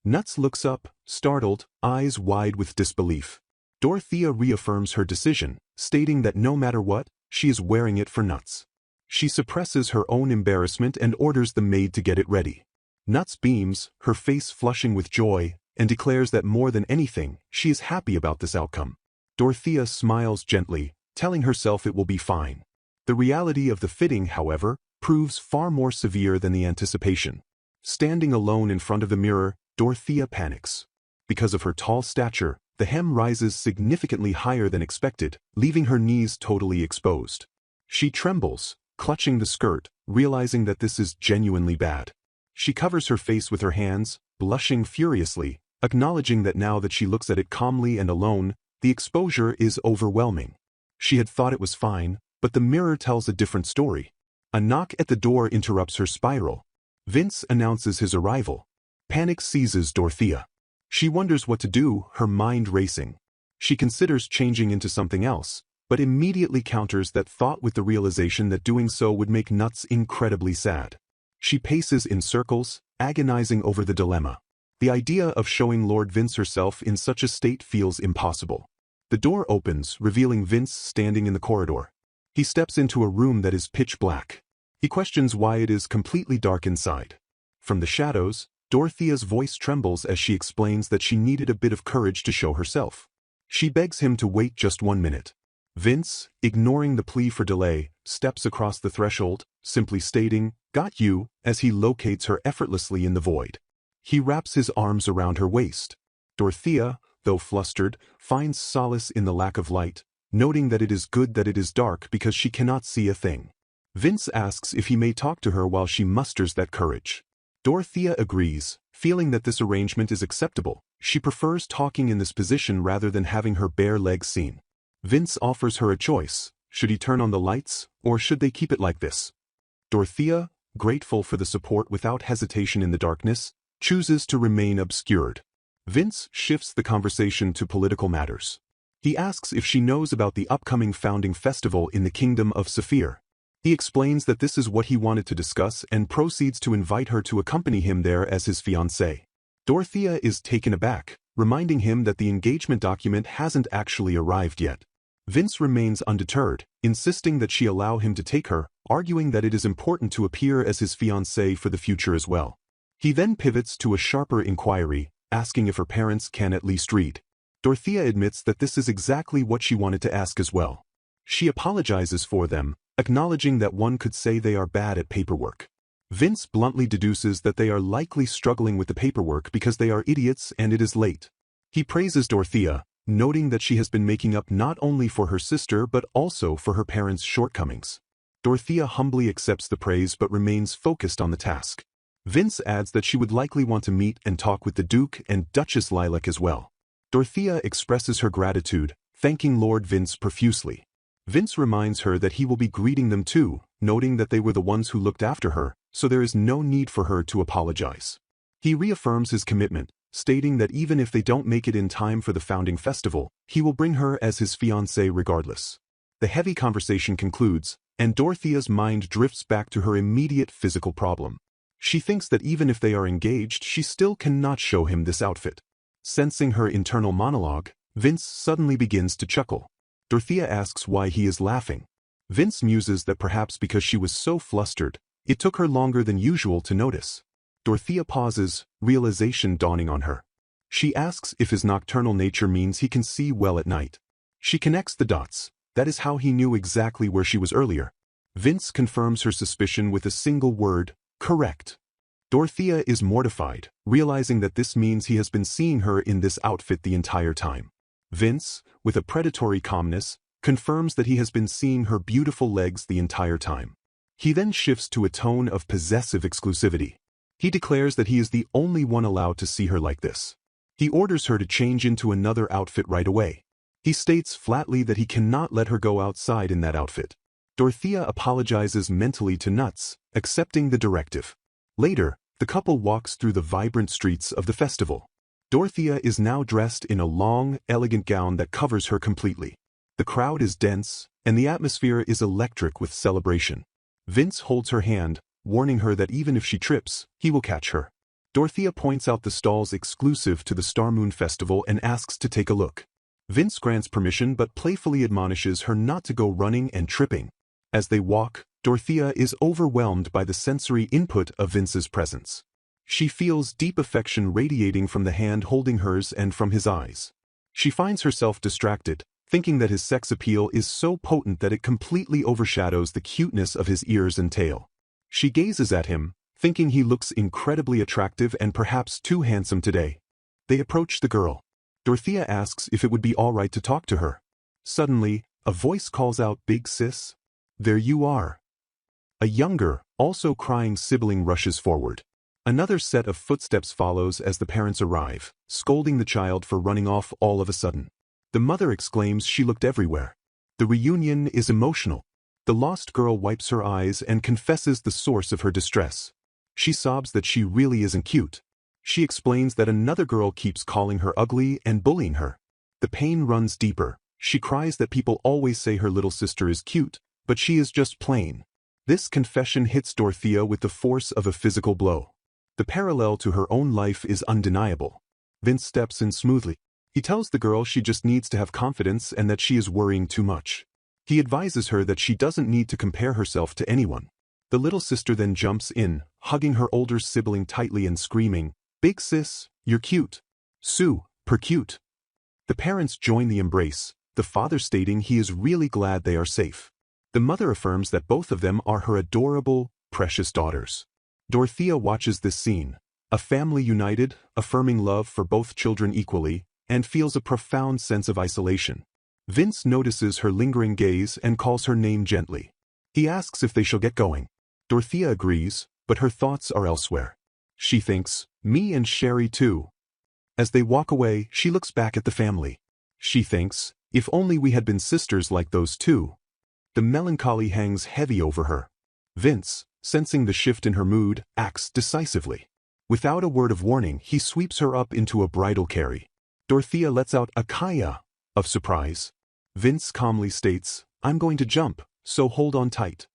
[SPEAKER 1] Nuts looks up, startled, eyes wide with disbelief. Dorothea reaffirms her decision, stating that no matter what, she is wearing it for Nuts. She suppresses her own embarrassment and orders the maid to get it ready. Nuts beams, her face flushing with joy, and declares that more than anything, she is happy about this outcome. Dorothea smiles gently, telling herself it will be fine. The reality of the fitting, however, proves far more severe than the anticipation. Standing alone in front of the mirror, Dorothea panics. Because of her tall stature, the hem rises significantly higher than expected, leaving her knees totally exposed. She trembles, clutching the skirt, realizing that this is genuinely bad. She covers her face with her hands, blushing furiously, acknowledging that now that she looks at it calmly and alone, the exposure is overwhelming. She had thought it was fine, but the mirror tells a different story. A knock at the door interrupts her spiral. Vince announces his arrival. Panic seizes Dorothea. She wonders what to do, her mind racing. She considers changing into something else, but immediately counters that thought with the realization that doing so would make Nuts incredibly sad. She paces in circles, agonizing over the dilemma. The idea of showing Lord Vince herself in such a state feels impossible. The door opens, revealing Vince standing in the corridor. He steps into a room that is pitch black. He questions why it is completely dark inside. From the shadows, Dorothea's voice trembles as she explains that she needed a bit of courage to show herself. She begs him to wait just 1 minute. Vince, ignoring the plea for delay, steps across the threshold, simply stating, "Got you," as he locates her effortlessly in the void. He wraps his arms around her waist. Dorothea, though flustered, finds solace in the lack of light, noting that it is good that it is dark because she cannot see a thing. Vince asks if he may talk to her while she musters that courage. Dorothea agrees, feeling that this arrangement is acceptable. She prefers talking in this position rather than having her bare legs seen. Vince offers her a choice. Should he turn on the lights, or should they keep it like this? Dorothea, grateful for the support without hesitation in the darkness, chooses to remain obscured. Vince shifts the conversation to political matters. He asks if she knows about the upcoming founding festival in the Kingdom of Saphir. He explains that this is what he wanted to discuss and proceeds to invite her to accompany him there as his fiancée. Dorothea is taken aback, reminding him that the engagement document hasn't actually arrived yet. Vince remains undeterred, insisting that she allow him to take her, arguing that it is important to appear as his fiancée for the future as well. He then pivots to a sharper inquiry, asking if her parents can at least read. Dorothea admits that this is exactly what she wanted to ask as well. She apologizes for them, acknowledging that one could say they are bad at paperwork. Vince bluntly deduces that they are likely struggling with the paperwork because they are idiots and it is late. He praises Dorothea, noting that she has been making up not only for her sister but also for her parents' shortcomings. Dorothea humbly accepts the praise but remains focused on the task. Vince adds that she would likely want to meet and talk with the Duke and Duchess Lilac as well. Dorothea expresses her gratitude, thanking Lord Vince profusely. Vince reminds her that he will be greeting them too, noting that they were the ones who looked after her, so there is no need for her to apologize. He reaffirms his commitment, stating that even if they don't make it in time for the founding festival, he will bring her as his fiancée regardless. The heavy conversation concludes, and Dorothea's mind drifts back to her immediate physical problem. She thinks that even if they are engaged, she still cannot show him this outfit. Sensing her internal monologue, Vince suddenly begins to chuckle. Dorothea asks why he is laughing. Vince muses that perhaps because she was so flustered, it took her longer than usual to notice. Dorothea pauses, realization dawning on her. She asks if his nocturnal nature means he can see well at night. She connects the dots. That is how he knew exactly where she was earlier. Vince confirms her suspicion with a single word, correct. Dorothea is mortified, realizing that this means he has been seeing her in this outfit the entire time. Vince, with a predatory calmness, confirms that he has been seeing her beautiful legs the entire time. He then shifts to a tone of possessive exclusivity. He declares that he is the only one allowed to see her like this. He orders her to change into another outfit right away. He states flatly that he cannot let her go outside in that outfit. Dorothea apologizes mentally to Nuts, accepting the directive. Later, the couple walks through the vibrant streets of the festival. Dorothea is now dressed in a long, elegant gown that covers her completely. The crowd is dense, and the atmosphere is electric with celebration. Vince holds her hand, warning her that even if she trips, he will catch her. Dorothea points out the stalls exclusive to the Star Moon Festival and asks to take a look. Vince grants permission but playfully admonishes her not to go running and tripping. As they walk, Dorothea is overwhelmed by the sensory input of Vince's presence. She feels deep affection radiating from the hand holding hers and from his eyes. She finds herself distracted, thinking that his sex appeal is so potent that it completely overshadows the cuteness of his ears and tail. She gazes at him, thinking he looks incredibly attractive and perhaps too handsome today. They approach the girl. Dorothea asks if it would be all right to talk to her. Suddenly, a voice calls out, "Big sis? There you are." A younger, also crying sibling rushes forward. Another set of footsteps follows as the parents arrive, scolding the child for running off all of a sudden. The mother exclaims she looked everywhere. The reunion is emotional. The lost girl wipes her eyes and confesses the source of her distress. She sobs that she really isn't cute. She explains that another girl keeps calling her ugly and bullying her. The pain runs deeper. She cries that people always say her little sister is cute, but she is just plain. This confession hits Dorothea with the force of a physical blow. The parallel to her own life is undeniable. Vince steps in smoothly. He tells the girl she just needs to have confidence and that she is worrying too much. He advises her that she doesn't need to compare herself to anyone. The little sister then jumps in, hugging her older sibling tightly and screaming, "Big sis, you're cute. Super cute." The parents join the embrace, the father stating he is really glad they are safe. The mother affirms that both of them are her adorable, precious daughters. Dorothea watches this scene, a family united, affirming love for both children equally, and feels a profound sense of isolation. Vince notices her lingering gaze and calls her name gently. He asks if they shall get going. Dorothea agrees, but her thoughts are elsewhere. She thinks, "Me and Sherry too." As they walk away, she looks back at the family. She thinks, "If only we had been sisters like those two." The melancholy hangs heavy over her. Vince, sensing the shift in her mood, acts decisively. Without a word of warning, he sweeps her up into a bridal carry. Dorothea lets out a "Kaya" of surprise. Vince calmly states, "I'm going to jump, so hold on tight."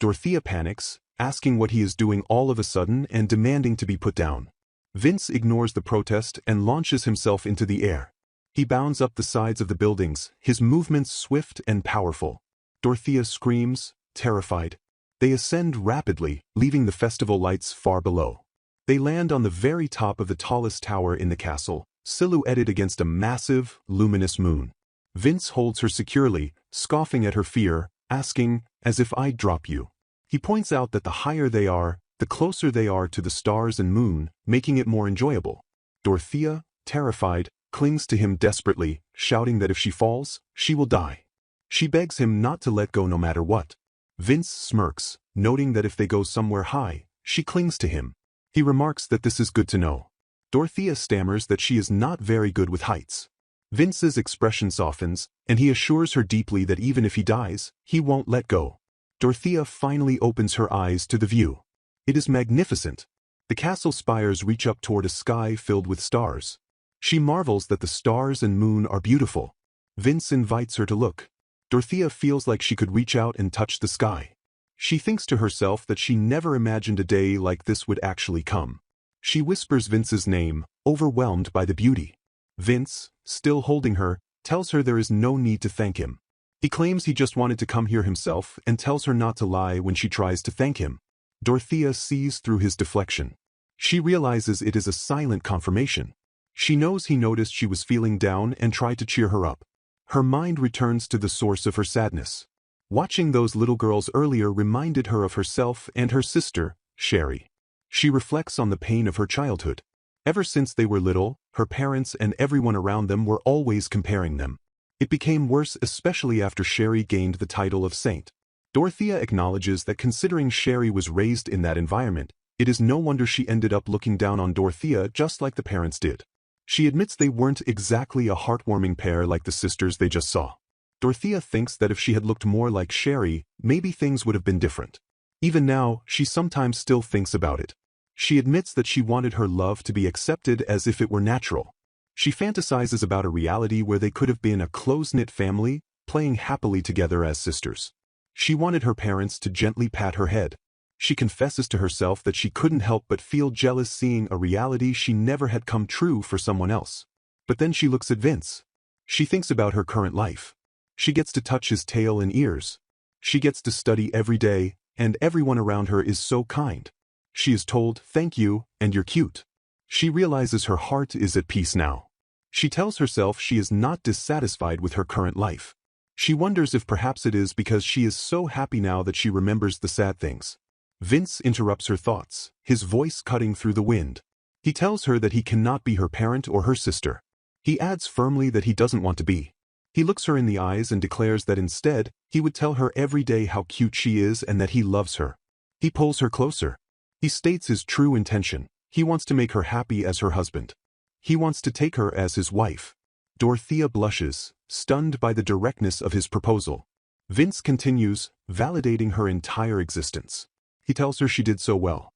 [SPEAKER 1] Dorothea panics, asking what he is doing all of a sudden and demanding to be put down. Vince ignores the protest and launches himself into the air. He bounds up the sides of the buildings, his movements swift and powerful. Dorothea screams, terrified. They ascend rapidly, leaving the festival lights far below. They land on the very top of the tallest tower in the castle, silhouetted against a massive, luminous moon. Vince holds her securely, scoffing at her fear, asking, "As if I'd drop you." He points out that the higher they are, the closer they are to the stars and moon, making it more enjoyable. Dorothea, terrified, clings to him desperately, shouting that if she falls, she will die. She begs him not to let go no matter what. Vince smirks, noting that if they go somewhere high, she clings to him. He remarks that this is good to know. Dorothea stammers that she is not very good with heights. Vince's expression softens, and he assures her deeply that even if he dies, he won't let go. Dorothea finally opens her eyes to the view. It is magnificent. The castle spires reach up toward a sky filled with stars. She marvels that the stars and moon are beautiful. Vince invites her to look. Dorothea feels like she could reach out and touch the sky. She thinks to herself that she never imagined a day like this would actually come. She whispers Vince's name, overwhelmed by the beauty. Vince, still holding her, tells her there is no need to thank him. He claims he just wanted to come here himself and tells her not to lie when she tries to thank him. Dorothea sees through his deflection. She realizes it is a silent confirmation. She knows he noticed she was feeling down and tried to cheer her up. Her mind returns to the source of her sadness. Watching those little girls earlier reminded her of herself and her sister, Sherry. She reflects on the pain of her childhood. Ever since they were little, her parents and everyone around them were always comparing them. It became worse, especially after Sherry gained the title of saint. Dorothea acknowledges that considering Sherry was raised in that environment, it is no wonder she ended up looking down on Dorothea just like the parents did. She admits they weren't exactly a heartwarming pair like the sisters they just saw. Dorothea thinks that if she had looked more like Sherry, maybe things would have been different. Even now, she sometimes still thinks about it. She admits that she wanted her love to be accepted as if it were natural. She fantasizes about a reality where they could have been a close-knit family, playing happily together as sisters. She wanted her parents to gently pat her head. She confesses to herself that she couldn't help but feel jealous seeing a reality she never had come true for someone else. But then she looks at Vince. She thinks about her current life. She gets to touch his tail and ears. She gets to study every day, and everyone around her is so kind. She is told, "Thank you, and you're cute." She realizes her heart is at peace now. She tells herself she is not dissatisfied with her current life. She wonders if perhaps it is because she is so happy now that she remembers the sad things. Vince interrupts her thoughts, his voice cutting through the wind. He tells her that he cannot be her parent or her sister. He adds firmly that he doesn't want to be. He looks her in the eyes and declares that instead, he would tell her every day how cute she is and that he loves her. He pulls her closer. He states his true intention. He wants to make her happy as her husband. He wants to take her as his wife. Dorothea blushes, stunned by the directness of his proposal. Vince continues, validating her entire existence. He tells her she did so well.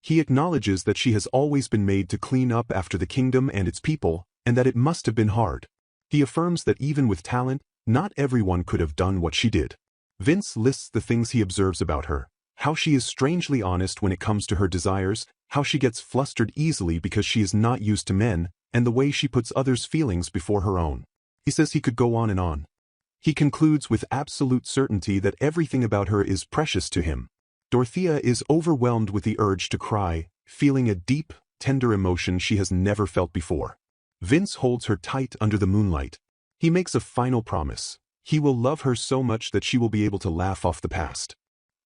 [SPEAKER 1] He acknowledges that she has always been made to clean up after the kingdom and its people, and that it must have been hard. He affirms that even with talent, not everyone could have done what she did. Vince lists the things he observes about her. How she is strangely honest when it comes to her desires, how she gets flustered easily because she is not used to men, and the way she puts others' feelings before her own. He says he could go on and on. He concludes with absolute certainty that everything about her is precious to him. Dorothea is overwhelmed with the urge to cry, feeling a deep, tender emotion she has never felt before. Vince holds her tight under the moonlight. He makes a final promise. He will love her so much that she will be able to laugh off the past.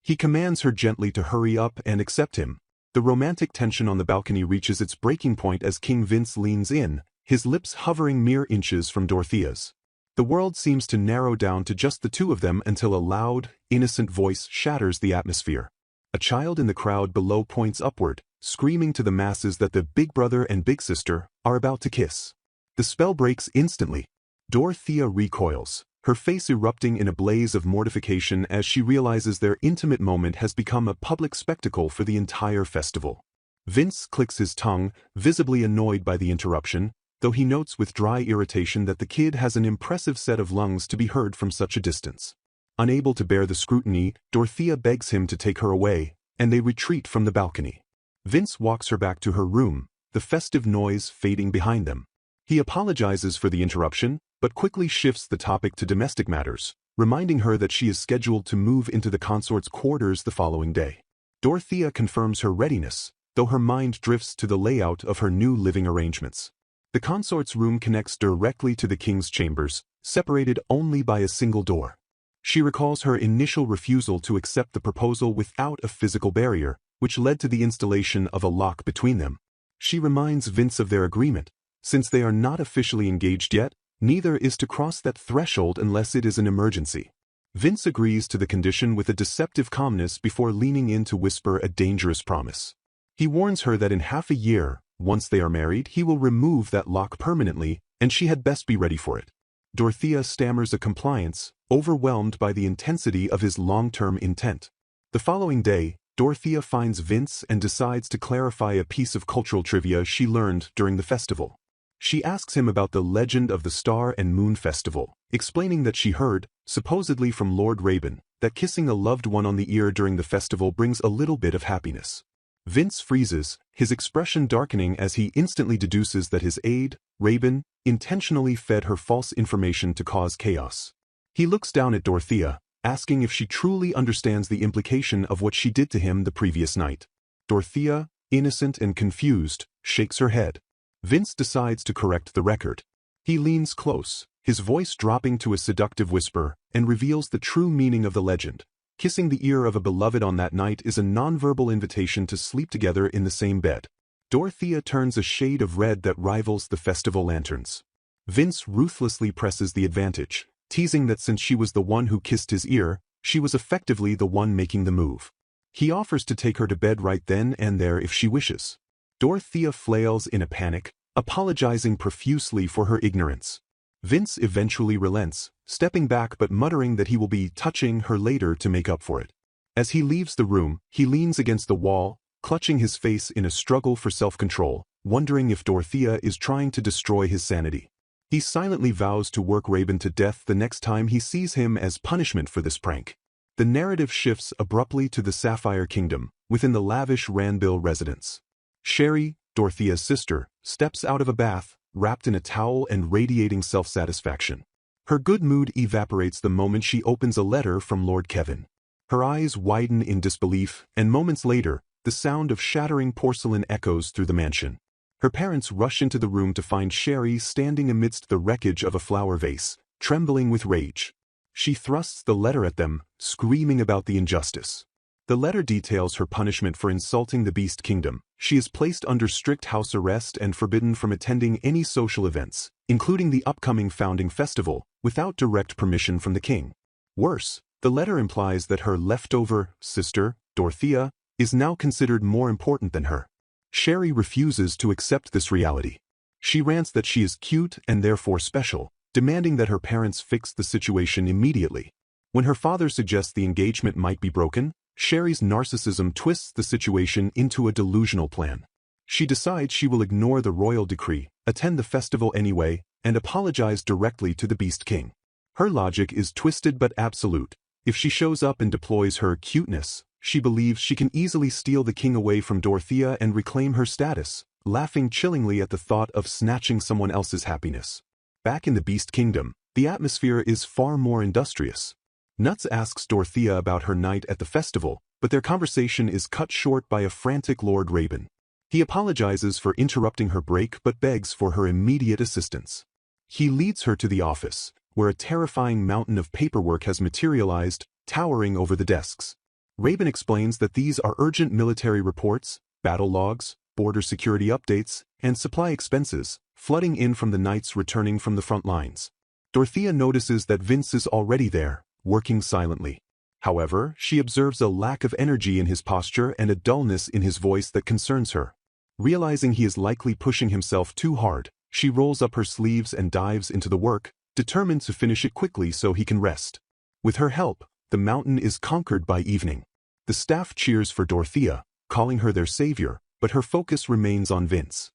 [SPEAKER 1] He commands her gently to hurry up and accept him. The romantic tension on the balcony reaches its breaking point as King Vince leans in, his lips hovering mere inches from Dorothea's. The world seems to narrow down to just the two of them until a loud, innocent voice shatters the atmosphere. A child in the crowd below points upward, screaming to the masses that the big brother and big sister are about to kiss. The spell breaks instantly. Dorothea recoils, her face erupting in a blaze of mortification as she realizes their intimate moment has become a public spectacle for the entire festival. Vince clicks his tongue, visibly annoyed by the interruption, though he notes with dry irritation that the kid has an impressive set of lungs to be heard from such a distance. Unable to bear the scrutiny, Dorothea begs him to take her away, and they retreat from the balcony. Vince walks her back to her room, the festive noise fading behind them. He apologizes for the interruption, but quickly shifts the topic to domestic matters, reminding her that she is scheduled to move into the consort's quarters the following day. Dorothea confirms her readiness, though her mind drifts to the layout of her new living arrangements. The consort's room connects directly to the king's chambers, separated only by a single door. She recalls her initial refusal to accept the proposal without a physical barrier, which led to the installation of a lock between them. She reminds Vince of their agreement. Since they are not officially engaged yet, neither is to cross that threshold unless it is an emergency. Vince agrees to the condition with a deceptive calmness before leaning in to whisper a dangerous promise. He warns her that in half a year, once they are married, he will remove that lock permanently, and she had best be ready for it. Dorothea stammers a compliance, overwhelmed by the intensity of his long-term intent. The following day, Dorothea finds Vince and decides to clarify a piece of cultural trivia she learned during the festival. She asks him about the legend of the Star and Moon Festival, explaining that she heard, supposedly from Lord Raven, that kissing a loved one on the ear during the festival brings a little bit of happiness. Vince freezes, his expression darkening as he instantly deduces that his aide, Raven, intentionally fed her false information to cause chaos. He looks down at Dorothea, asking if she truly understands the implication of what she did to him the previous night. Dorothea, innocent and confused, shakes her head. Vince decides to correct the record. He leans close, his voice dropping to a seductive whisper, and reveals the true meaning of the legend. Kissing the ear of a beloved on that night is a nonverbal invitation to sleep together in the same bed. Dorothea turns a shade of red that rivals the festival lanterns. Vince ruthlessly presses the advantage, teasing that since she was the one who kissed his ear, she was effectively the one making the move. He offers to take her to bed right then and there if she wishes. Dorothea flails in a panic, apologizing profusely for her ignorance. Vince eventually relents, stepping back but muttering that he will be touching her later to make up for it. As he leaves the room, he leans against the wall, clutching his face in a struggle for self-control, wondering if Dorothea is trying to destroy his sanity. He silently vows to work Raben to death the next time he sees him as punishment for this prank. The narrative shifts abruptly to the Sapphire Kingdom, within the lavish Ranville residence. Sherry, Dorothea's sister, steps out of a bath, wrapped in a towel and radiating self-satisfaction. Her good mood evaporates the moment she opens a letter from Lord Kevin. Her eyes widen in disbelief, and moments later, the sound of shattering porcelain echoes through the mansion. Her parents rush into the room to find Sherry standing amidst the wreckage of a flower vase, trembling with rage. She thrusts the letter at them, screaming about the injustice. The letter details her punishment for insulting the Beast Kingdom. She is placed under strict house arrest and forbidden from attending any social events, including the upcoming founding festival, without direct permission from the king. Worse, the letter implies that her leftover sister, Dorothea, is now considered more important than her. Sherry refuses to accept this reality. She rants that she is cute and therefore special, demanding that her parents fix the situation immediately. When her father suggests the engagement might be broken, Sherry's narcissism twists the situation into a delusional plan. She decides she will ignore the royal decree, attend the festival anyway, and apologize directly to the Beast King. Her logic is twisted but absolute. If she shows up and deploys her cuteness, she believes she can easily steal the king away from Dorothea and reclaim her status, laughing chillingly at the thought of snatching someone else's happiness. Back in the Beast Kingdom, the atmosphere is far more industrious. Nuts asks Dorothea about her night at the festival, but their conversation is cut short by a frantic Lord Raben. He apologizes for interrupting her break but begs for her immediate assistance. He leads her to the office, where a terrifying mountain of paperwork has materialized, towering over the desks. Raben explains that these are urgent military reports, battle logs, border security updates, and supply expenses, flooding in from the knights returning from the front lines. Dorothea notices that Vince is already there, working silently. However, she observes a lack of energy in his posture and a dullness in his voice that concerns her. Realizing he is likely pushing himself too hard, she rolls up her sleeves and dives into the work, determined to finish it quickly so he can rest. With her help, the mountain is conquered by evening. The staff cheers for Dorothea, calling her their savior, but her focus remains on Vince.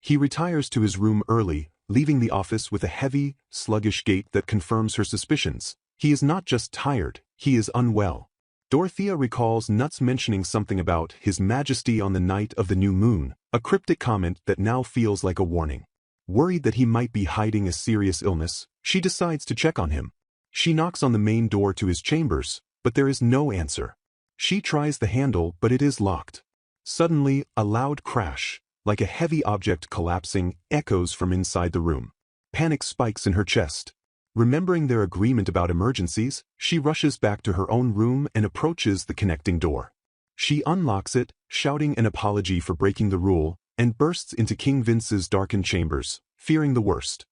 [SPEAKER 1] He retires to his room early, leaving the office with a heavy, sluggish gait that confirms her suspicions. He is not just tired, he is unwell. Dorothea recalls Nuts mentioning something about His Majesty on the night of the new moon, a cryptic comment that now feels like a warning. Worried that he might be hiding a serious illness, she decides to check on him. She knocks on the main door to his chambers, but there is no answer. She tries the handle, but it is locked. Suddenly, a loud crash, like a heavy object collapsing, echoes from inside the room. Panic spikes in her chest. Remembering their agreement about emergencies, she rushes back to her own room and approaches the connecting door. She unlocks it, shouting an apology for breaking the rule, and bursts into King Vince's darkened chambers, fearing the worst.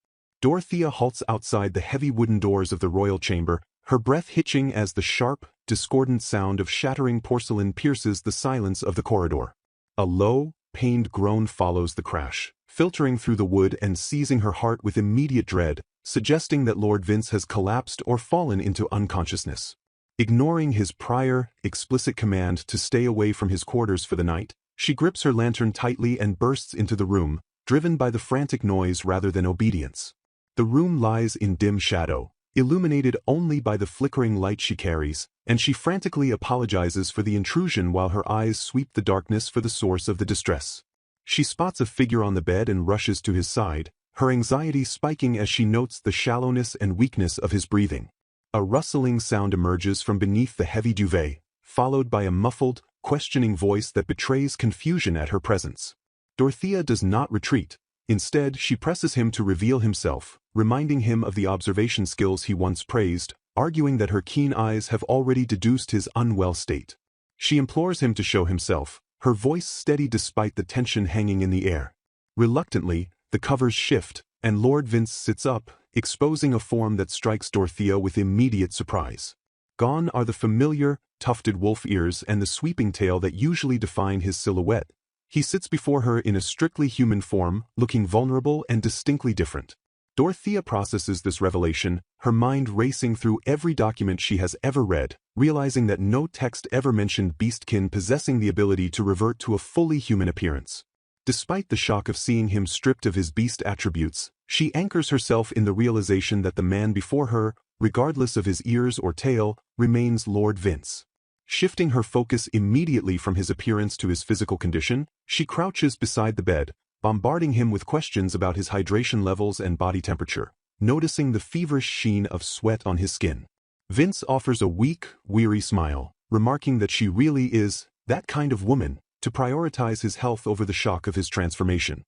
[SPEAKER 1] Dorothea halts outside the heavy wooden doors of the royal chamber, her breath hitching as the sharp, discordant sound of shattering porcelain pierces the silence of the corridor. A low, pained groan follows the crash, filtering through the wood and seizing her heart with immediate dread, suggesting that Lord Vince has collapsed or fallen into unconsciousness. Ignoring his prior, explicit command to stay away from his quarters for the night, she grips her lantern tightly and bursts into the room, driven by the frantic noise rather than obedience. The room lies in dim shadow, illuminated only by the flickering light she carries, and she frantically apologizes for the intrusion while her eyes sweep the darkness for the source of the distress. She spots a figure on the bed and rushes to his side, her anxiety spiking as she notes the shallowness and weakness of his breathing. A rustling sound emerges from beneath the heavy duvet, followed by a muffled, questioning voice that betrays confusion at her presence. Dorothea does not retreat. Instead, she presses him to reveal himself, reminding him of the observation skills he once praised, arguing that her keen eyes have already deduced his unwell state. She implores him to show himself, her voice steady despite the tension hanging in the air. Reluctantly, the covers shift, and Lord Vince sits up, exposing a form that strikes Dorothea with immediate surprise. Gone are the familiar, tufted wolf ears and the sweeping tail that usually define his silhouette. He sits before her in a strictly human form, looking vulnerable and distinctly different. Dorothea processes this revelation, her mind racing through every document she has ever read, realizing that no text ever mentioned beastkin possessing the ability to revert to a fully human appearance. Despite the shock of seeing him stripped of his beast attributes, she anchors herself in the realization that the man before her, regardless of his ears or tail, remains Lord Vince. Shifting her focus immediately from his appearance to his physical condition, she crouches beside the bed, bombarding him with questions about his hydration levels and body temperature, noticing the feverish sheen of sweat on his skin. Vince offers a weak, weary smile, remarking that she really is that kind of woman, to prioritize his health over the shock of his transformation.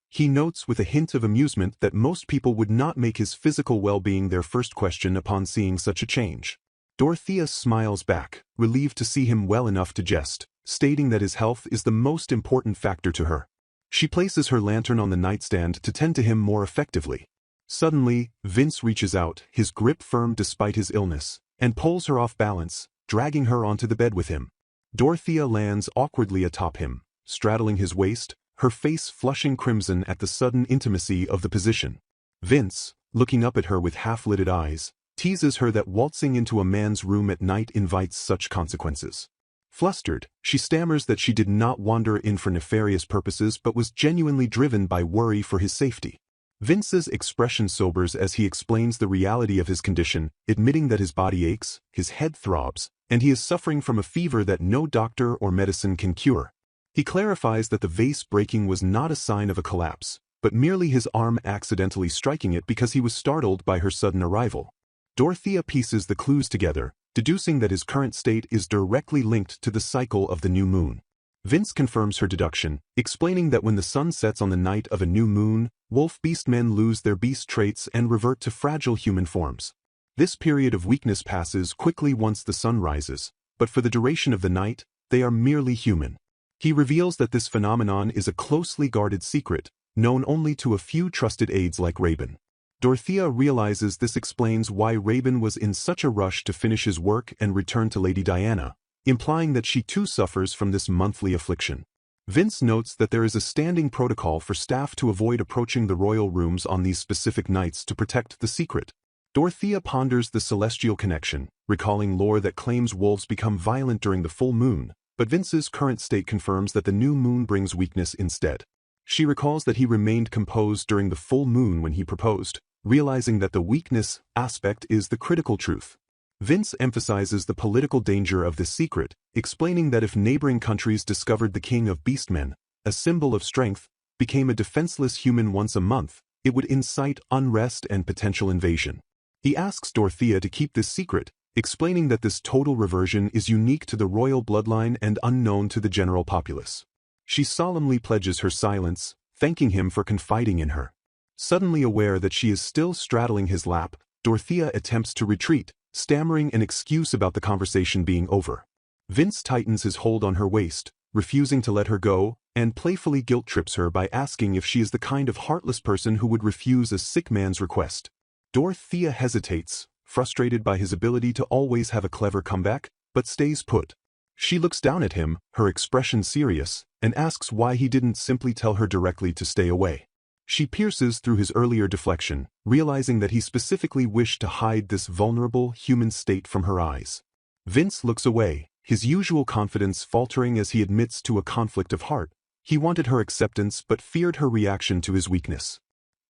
[SPEAKER 1] He notes with a hint of amusement that most people would not make his physical well-being their first question upon seeing such a change. Dorothea smiles back, relieved to see him well enough to jest, stating that his health is the most important factor to her. She places her lantern on the nightstand to tend to him more effectively. Suddenly, Vince reaches out, his grip firm despite his illness, and pulls her off balance, dragging her onto the bed with him. Dorothea lands awkwardly atop him, straddling his waist, her face flushing crimson at the sudden intimacy of the position. Vince, looking up at her with half-lidded eyes, teases her that waltzing into a man's room at night invites such consequences. Flustered, she stammers that she did not wander in for nefarious purposes but was genuinely driven by worry for his safety. Vince's expression sobers as he explains the reality of his condition, admitting that his body aches, his head throbs, and he is suffering from a fever that no doctor or medicine can cure. He clarifies that the vase breaking was not a sign of a collapse, but merely his arm accidentally striking it because he was startled by her sudden arrival. Dorothea pieces the clues together, deducing that his current state is directly linked to the cycle of the new moon. Vince confirms her deduction, explaining that when the sun sets on the night of a new moon, wolf-beast men lose their beast traits and revert to fragile human forms. This period of weakness passes quickly once the sun rises, but for the duration of the night, they are merely human. He reveals that this phenomenon is a closely guarded secret, known only to a few trusted aides like Raben. Dorothea realizes this explains why Raben was in such a rush to finish his work and return to Lady Diana, implying that she too suffers from this monthly affliction. Vince notes that there is a standing protocol for staff to avoid approaching the royal rooms on these specific nights to protect the secret. Dorothea ponders the celestial connection, recalling lore that claims wolves become violent during the full moon, but Vince's current state confirms that the new moon brings weakness instead. She recalls that he remained composed during the full moon when he proposed, realizing that the weakness aspect is the critical truth. Vince emphasizes the political danger of this secret, explaining that if neighboring countries discovered the king of beastmen, a symbol of strength, became a defenseless human once a month, it would incite unrest and potential invasion. He asks Dorothea to keep this secret, explaining that this total reversion is unique to the royal bloodline and unknown to the general populace. She solemnly pledges her silence, thanking him for confiding in her. Suddenly aware that she is still straddling his lap, Dorothea attempts to retreat, stammering an excuse about the conversation being over. Vince tightens his hold on her waist, refusing to let her go, and playfully guilt-trips her by asking if she is the kind of heartless person who would refuse a sick man's request. Dorothea hesitates, frustrated by his ability to always have a clever comeback, but stays put. She looks down at him, her expression serious, and asks why he didn't simply tell her directly to stay away. She pierces through his earlier deflection, realizing that he specifically wished to hide this vulnerable human state from her eyes. Vince looks away, his usual confidence faltering as he admits to a conflict of heart. He wanted her acceptance but feared her reaction to his weakness.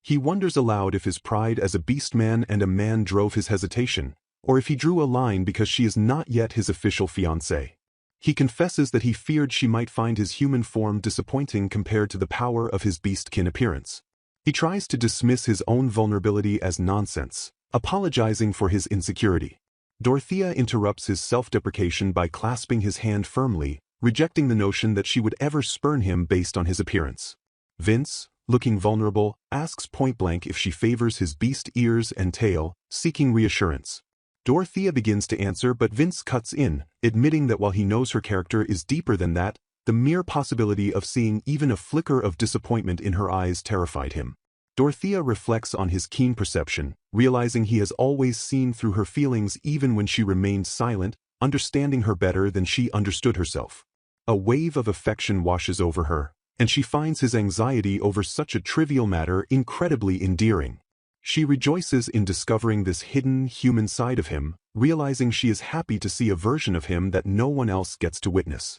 [SPEAKER 1] He wonders aloud if his pride as a beastman and a man drove his hesitation, or if he drew a line because she is not yet his official fiancée. He confesses that he feared she might find his human form disappointing compared to the power of his beastkin appearance. He tries to dismiss his own vulnerability as nonsense, apologizing for his insecurity. Dorothea interrupts his self-deprecation by clasping his hand firmly, rejecting the notion that she would ever spurn him based on his appearance. Vince, looking vulnerable, asks point-blank if she favors his beast ears and tail, seeking reassurance. Dorothea begins to answer but Vince cuts in, admitting that while he knows her character is deeper than that, the mere possibility of seeing even a flicker of disappointment in her eyes terrified him. Dorothea reflects on his keen perception, realizing he has always seen through her feelings even when she remained silent, understanding her better than she understood herself. A wave of affection washes over her, and she finds his anxiety over such a trivial matter incredibly endearing. She rejoices in discovering this hidden, human side of him, realizing she is happy to see a version of him that no one else gets to witness.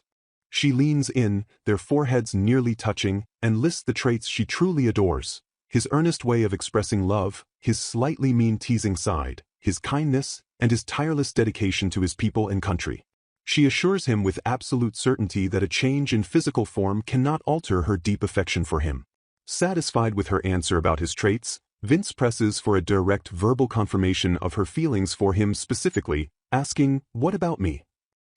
[SPEAKER 1] She leans in, their foreheads nearly touching, and lists the traits she truly adores: his earnest way of expressing love, his slightly mean teasing side, his kindness, and his tireless dedication to his people and country. She assures him with absolute certainty that a change in physical form cannot alter her deep affection for him. Satisfied with her answer about his traits, Vince presses for a direct verbal confirmation of her feelings for him, specifically asking, "What about me?"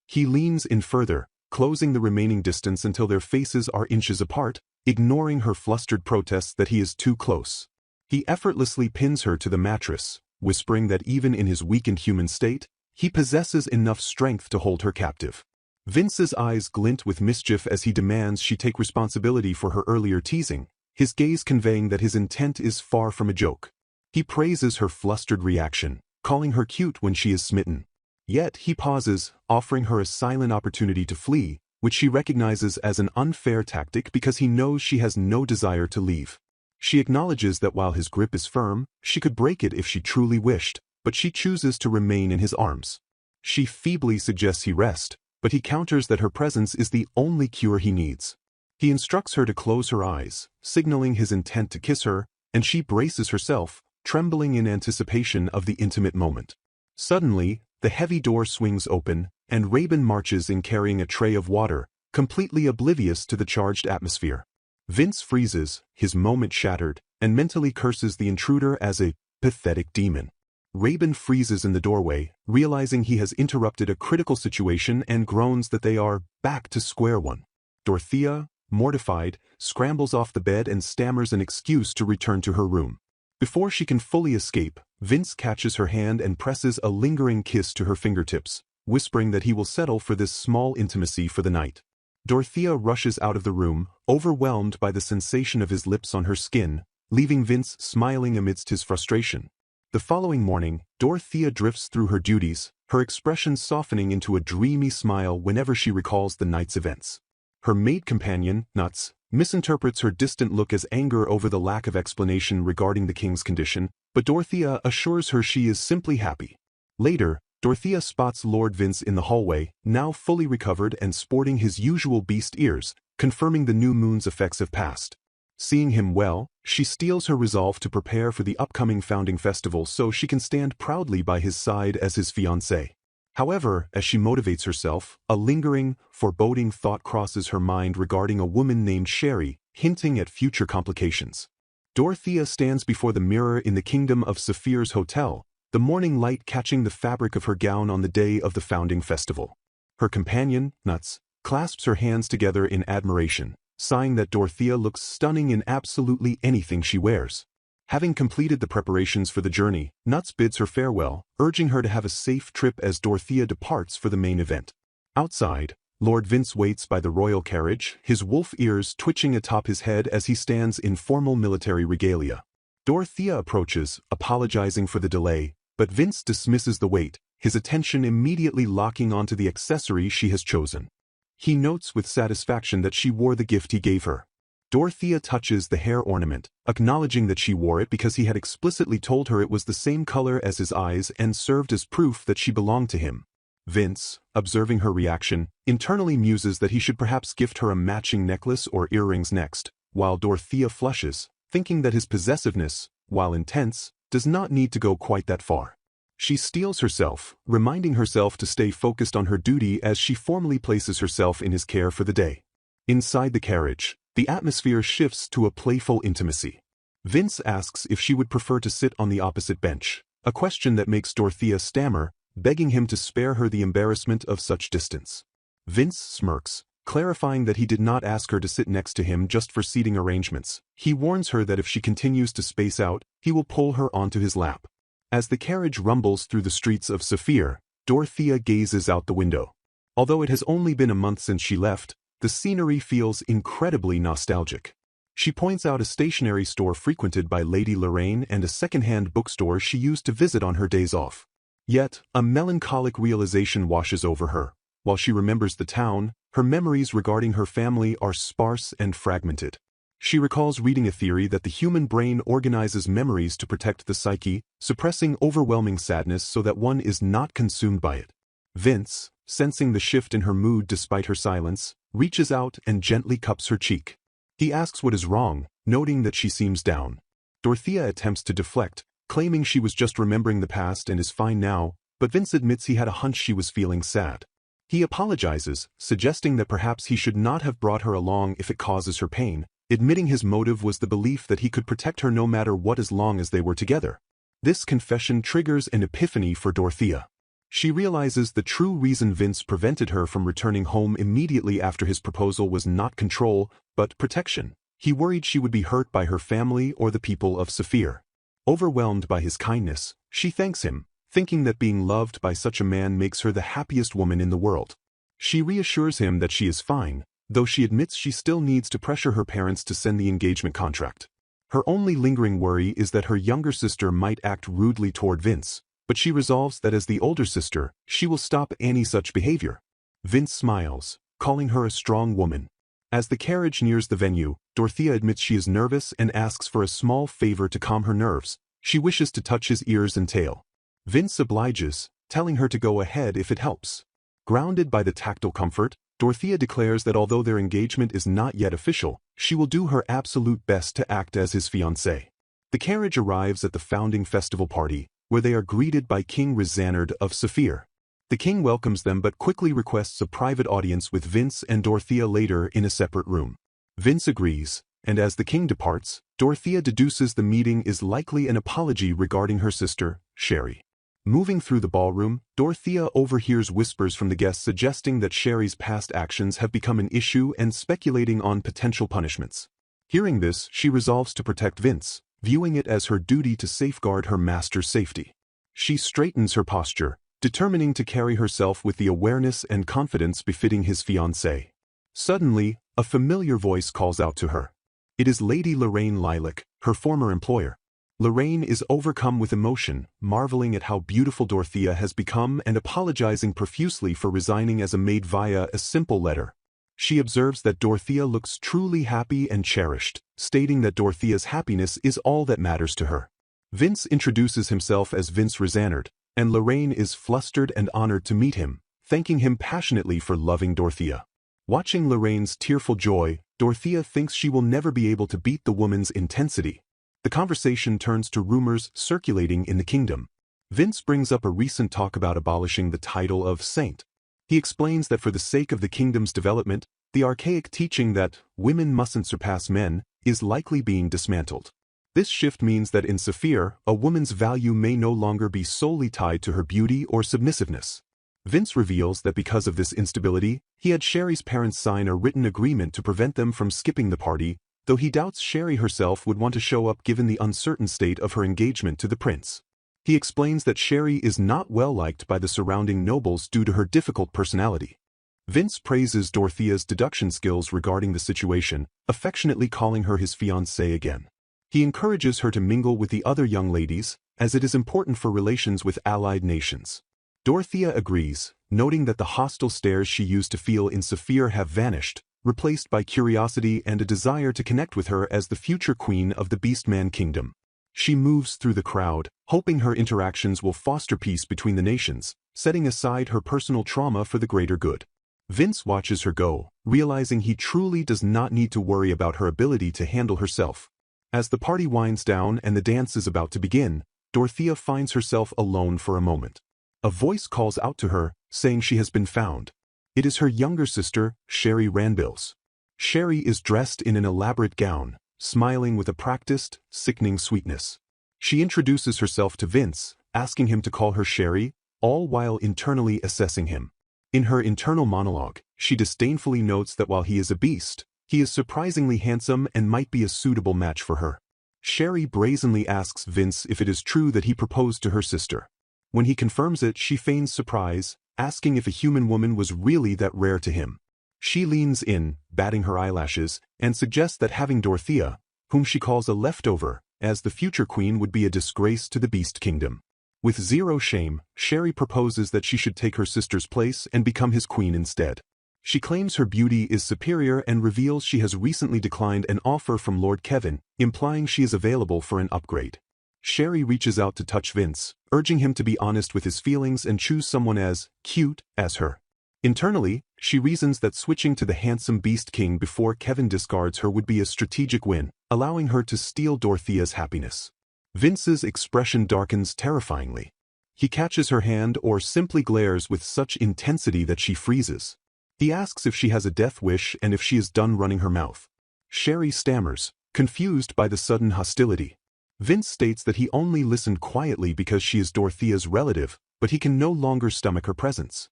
[SPEAKER 1] He leans in further, closing the remaining distance until their faces are inches apart, ignoring her flustered protests that he is too close. He effortlessly pins her to the mattress, whispering that even in his weakened human state, he possesses enough strength to hold her captive. Vince's eyes glint with mischief as he demands she take responsibility for her earlier teasing, his gaze conveying that his intent is far from a joke. He praises her flustered reaction, calling her cute when she is smitten. Yet he pauses, offering her a silent opportunity to flee, which she recognizes as an unfair tactic because he knows she has no desire to leave. She acknowledges that while his grip is firm, she could break it if she truly wished, but she chooses to remain in his arms. She feebly suggests he rest, but he counters that her presence is the only cure he needs. He instructs her to close her eyes, signaling his intent to kiss her, and she braces herself, trembling in anticipation of the intimate moment. Suddenly, the heavy door swings open, and Raven marches in carrying a tray of water, completely oblivious to the charged atmosphere. Vince freezes, his moment shattered, and mentally curses the intruder as a pathetic demon. Raven freezes in the doorway, realizing he has interrupted a critical situation, and groans that they are back to square one. Dorothea, mortified, scrambles off the bed and stammers an excuse to return to her room. Before she can fully escape, Vince catches her hand and presses a lingering kiss to her fingertips, whispering that he will settle for this small intimacy for the night. Dorothea rushes out of the room, overwhelmed by the sensation of his lips on her skin, leaving Vince smiling amidst his frustration. The following morning, Dorothea drifts through her duties, her expression softening into a dreamy smile whenever she recalls the night's events. Her maid companion, Nuts, misinterprets her distant look as anger over the lack of explanation regarding the king's condition, but Dorothea assures her she is simply happy. Later, Dorothea spots Lord Vince in the hallway, now fully recovered and sporting his usual beast ears, confirming the new moon's effects have passed. Seeing him well, she steels her resolve to prepare for the upcoming founding festival so she can stand proudly by his side as his fiancée. However, as she motivates herself, a lingering, foreboding thought crosses her mind regarding a woman named Sherry, hinting at future complications. Dorothea stands before the mirror in the kingdom of Saphir's hotel, the morning light catching the fabric of her gown on the day of the founding festival. Her companion, Nuts, clasps her hands together in admiration, sighing that Dorothea looks stunning in absolutely anything she wears. Having completed the preparations for the journey, Nuts bids her farewell, urging her to have a safe trip as Dorothea departs for the main event. Outside, Lord Vince waits by the royal carriage, his wolf ears twitching atop his head as he stands in formal military regalia. Dorothea approaches, apologizing for the delay, but Vince dismisses the wait, his attention immediately locking onto the accessory she has chosen. He notes with satisfaction that she wore the gift he gave her. Dorothea touches the hair ornament, acknowledging that she wore it because he had explicitly told her it was the same color as his eyes and served as proof that she belonged to him. Vince, observing her reaction, internally muses that he should perhaps gift her a matching necklace or earrings next, while Dorothea flushes, thinking that his possessiveness, while intense, does not need to go quite that far. She steels herself, reminding herself to stay focused on her duty as she formally places herself in his care for the day. Inside the carriage, the atmosphere shifts to a playful intimacy. Vince asks if she would prefer to sit on the opposite bench, a question that makes Dorothea stammer, begging him to spare her the embarrassment of such distance. Vince smirks, clarifying that he did not ask her to sit next to him just for seating arrangements. He warns her that if she continues to space out, he will pull her onto his lap. As the carriage rumbles through the streets of Saphir, Dorothea gazes out the window. Although it has only been a month since she left, the scenery feels incredibly nostalgic. She points out a stationery store frequented by Lady Lorraine and a second-hand bookstore she used to visit on her days off. Yet, a melancholic realization washes over her. While she remembers the town, her memories regarding her family are sparse and fragmented. She recalls reading a theory that the human brain organizes memories to protect the psyche, suppressing overwhelming sadness so that one is not consumed by it. Vince, sensing the shift in her mood despite her silence, reaches out and gently cups her cheek. He asks what is wrong, noting that she seems down. Dorothea attempts to deflect, claiming she was just remembering the past and is fine now, but Vince admits he had a hunch she was feeling sad. He apologizes, suggesting that perhaps he should not have brought her along if it causes her pain, admitting his motive was the belief that he could protect her no matter what as long as they were together. This confession triggers an epiphany for Dorothea. She realizes the true reason Vince prevented her from returning home immediately after his proposal was not control, but protection. He worried she would be hurt by her family or the people of Saphir. Overwhelmed by his kindness, she thanks him, thinking that being loved by such a man makes her the happiest woman in the world. She reassures him that she is fine, though she admits she still needs to pressure her parents to send the engagement contract. Her only lingering worry is that her younger sister might act rudely toward Vince, but she resolves that as the older sister, she will stop any such behavior. Vince smiles, calling her a strong woman. As the carriage nears the venue, Dorothea admits she is nervous and asks for a small favor to calm her nerves. She wishes to touch his ears and tail. Vince obliges, telling her to go ahead if it helps. Grounded by the tactile comfort, Dorothea declares that although their engagement is not yet official, she will do her absolute best to act as his fiancée. The carriage arrives at the founding festival party, where they are greeted by King Rizanard of Saphir. The king welcomes them but quickly requests a private audience with Vince and Dorothea later in a separate room. Vince agrees, and as the king departs, Dorothea deduces the meeting is likely an apology regarding her sister, Sherry. Moving through the ballroom, Dorothea overhears whispers from the guests suggesting that Sherry's past actions have become an issue and speculating on potential punishments. Hearing this, she resolves to protect Vince, viewing it as her duty to safeguard her master's safety. She straightens her posture, determining to carry herself with the awareness and confidence befitting his fiancée. Suddenly, a familiar voice calls out to her. It is Lady Lorraine Lilac, her former employer. Lorraine is overcome with emotion, marveling at how beautiful Dorothea has become and apologizing profusely for resigning as a maid via a simple letter. She observes that Dorothea looks truly happy and cherished, stating that Dorothea's happiness is all that matters to her. Vince introduces himself as Vince Rizanard, and Lorraine is flustered and honored to meet him, thanking him passionately for loving Dorothea. Watching Lorraine's tearful joy, Dorothea thinks she will never be able to beat the woman's intensity. The conversation turns to rumors circulating in the kingdom. Vince brings up a recent talk about abolishing the title of saint. He explains that for the sake of the kingdom's development, the archaic teaching that women mustn't surpass men is likely being dismantled. This shift means that in Saphir, a woman's value may no longer be solely tied to her beauty or submissiveness. Vince reveals that because of this instability, he had Sherry's parents sign a written agreement to prevent them from skipping the party, though he doubts Sherry herself would want to show up given the uncertain state of her engagement to the prince. He explains that Sherry is not well liked by the surrounding nobles due to her difficult personality. Vince praises Dorothea's deduction skills regarding the situation, affectionately calling her his fiancée again. He encourages her to mingle with the other young ladies, as it is important for relations with allied nations. Dorothea agrees, noting that the hostile stares she used to feel in Saphir have vanished, replaced by curiosity and a desire to connect with her as the future queen of the Beastman Kingdom. She moves through the crowd, hoping her interactions will foster peace between the nations, setting aside her personal trauma for the greater good. Vince watches her go, realizing he truly does not need to worry about her ability to handle herself. As the party winds down and the dance is about to begin, Dorothea finds herself alone for a moment. A voice calls out to her, saying she has been found. It is her younger sister, Sherry Ranbills. Sherry is dressed in an elaborate gown, smiling with a practiced, sickening sweetness. She introduces herself to Vince, asking him to call her Sherry, all while internally assessing him. In her internal monologue, she disdainfully notes that while he is a beast, he is surprisingly handsome and might be a suitable match for her. Sherry brazenly asks Vince if it is true that he proposed to her sister. When he confirms it, she feigns surprise, asking if a human woman was really that rare to him. She leans in, batting her eyelashes, and suggests that having Dorothea, whom she calls a leftover, as the future queen would be a disgrace to the Beast Kingdom. With zero shame, Sherry proposes that she should take her sister's place and become his queen instead. She claims her beauty is superior and reveals she has recently declined an offer from Lord Kevin, implying she is available for an upgrade. Sherry reaches out to touch Vince, urging him to be honest with his feelings and choose someone as cute as her. Internally, she reasons that switching to the handsome Beast King before Kevin discards her would be a strategic win, allowing her to steal Dorothea's happiness. Vince's expression darkens terrifyingly. He catches her hand or simply glares with such intensity that she freezes. He asks if she has a death wish and if she is done running her mouth. Sherry stammers, confused by the sudden hostility. Vince states that he only listened quietly because she is Dorothea's relative, but he can no longer stomach her presence.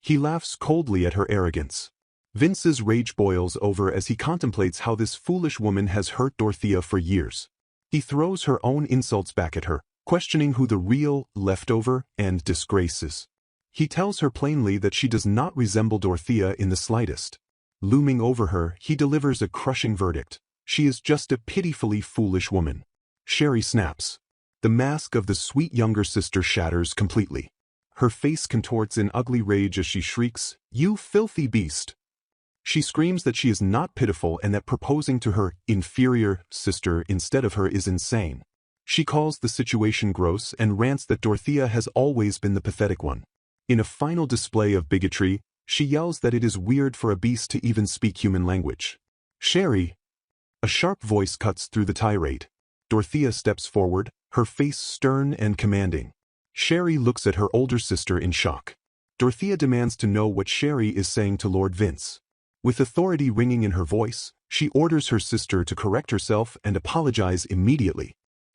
[SPEAKER 1] He laughs coldly at her arrogance. Vince's rage boils over as he contemplates how this foolish woman has hurt Dorothea for years. He throws her own insults back at her, questioning who the real leftover and disgrace is. He tells her plainly that she does not resemble Dorothea in the slightest. Looming over her, he delivers a crushing verdict. She is just a pitifully foolish woman. Sherry snaps. The mask of the sweet younger sister shatters completely. Her face contorts in ugly rage as she shrieks, "You filthy beast!" She screams that she is not pitiful and that proposing to her inferior sister instead of her is insane. She calls the situation gross and rants that Dorothea has always been the pathetic one. In a final display of bigotry, she yells that it is weird for a beast to even speak human language. "Sherry!" A sharp voice cuts through the tirade. Dorothea steps forward, her face stern and commanding. Sherry looks at her older sister in shock. Dorothea demands to know what Sherry is saying to Lord Vince. With authority ringing in her voice, she orders her sister to correct herself and apologize immediately.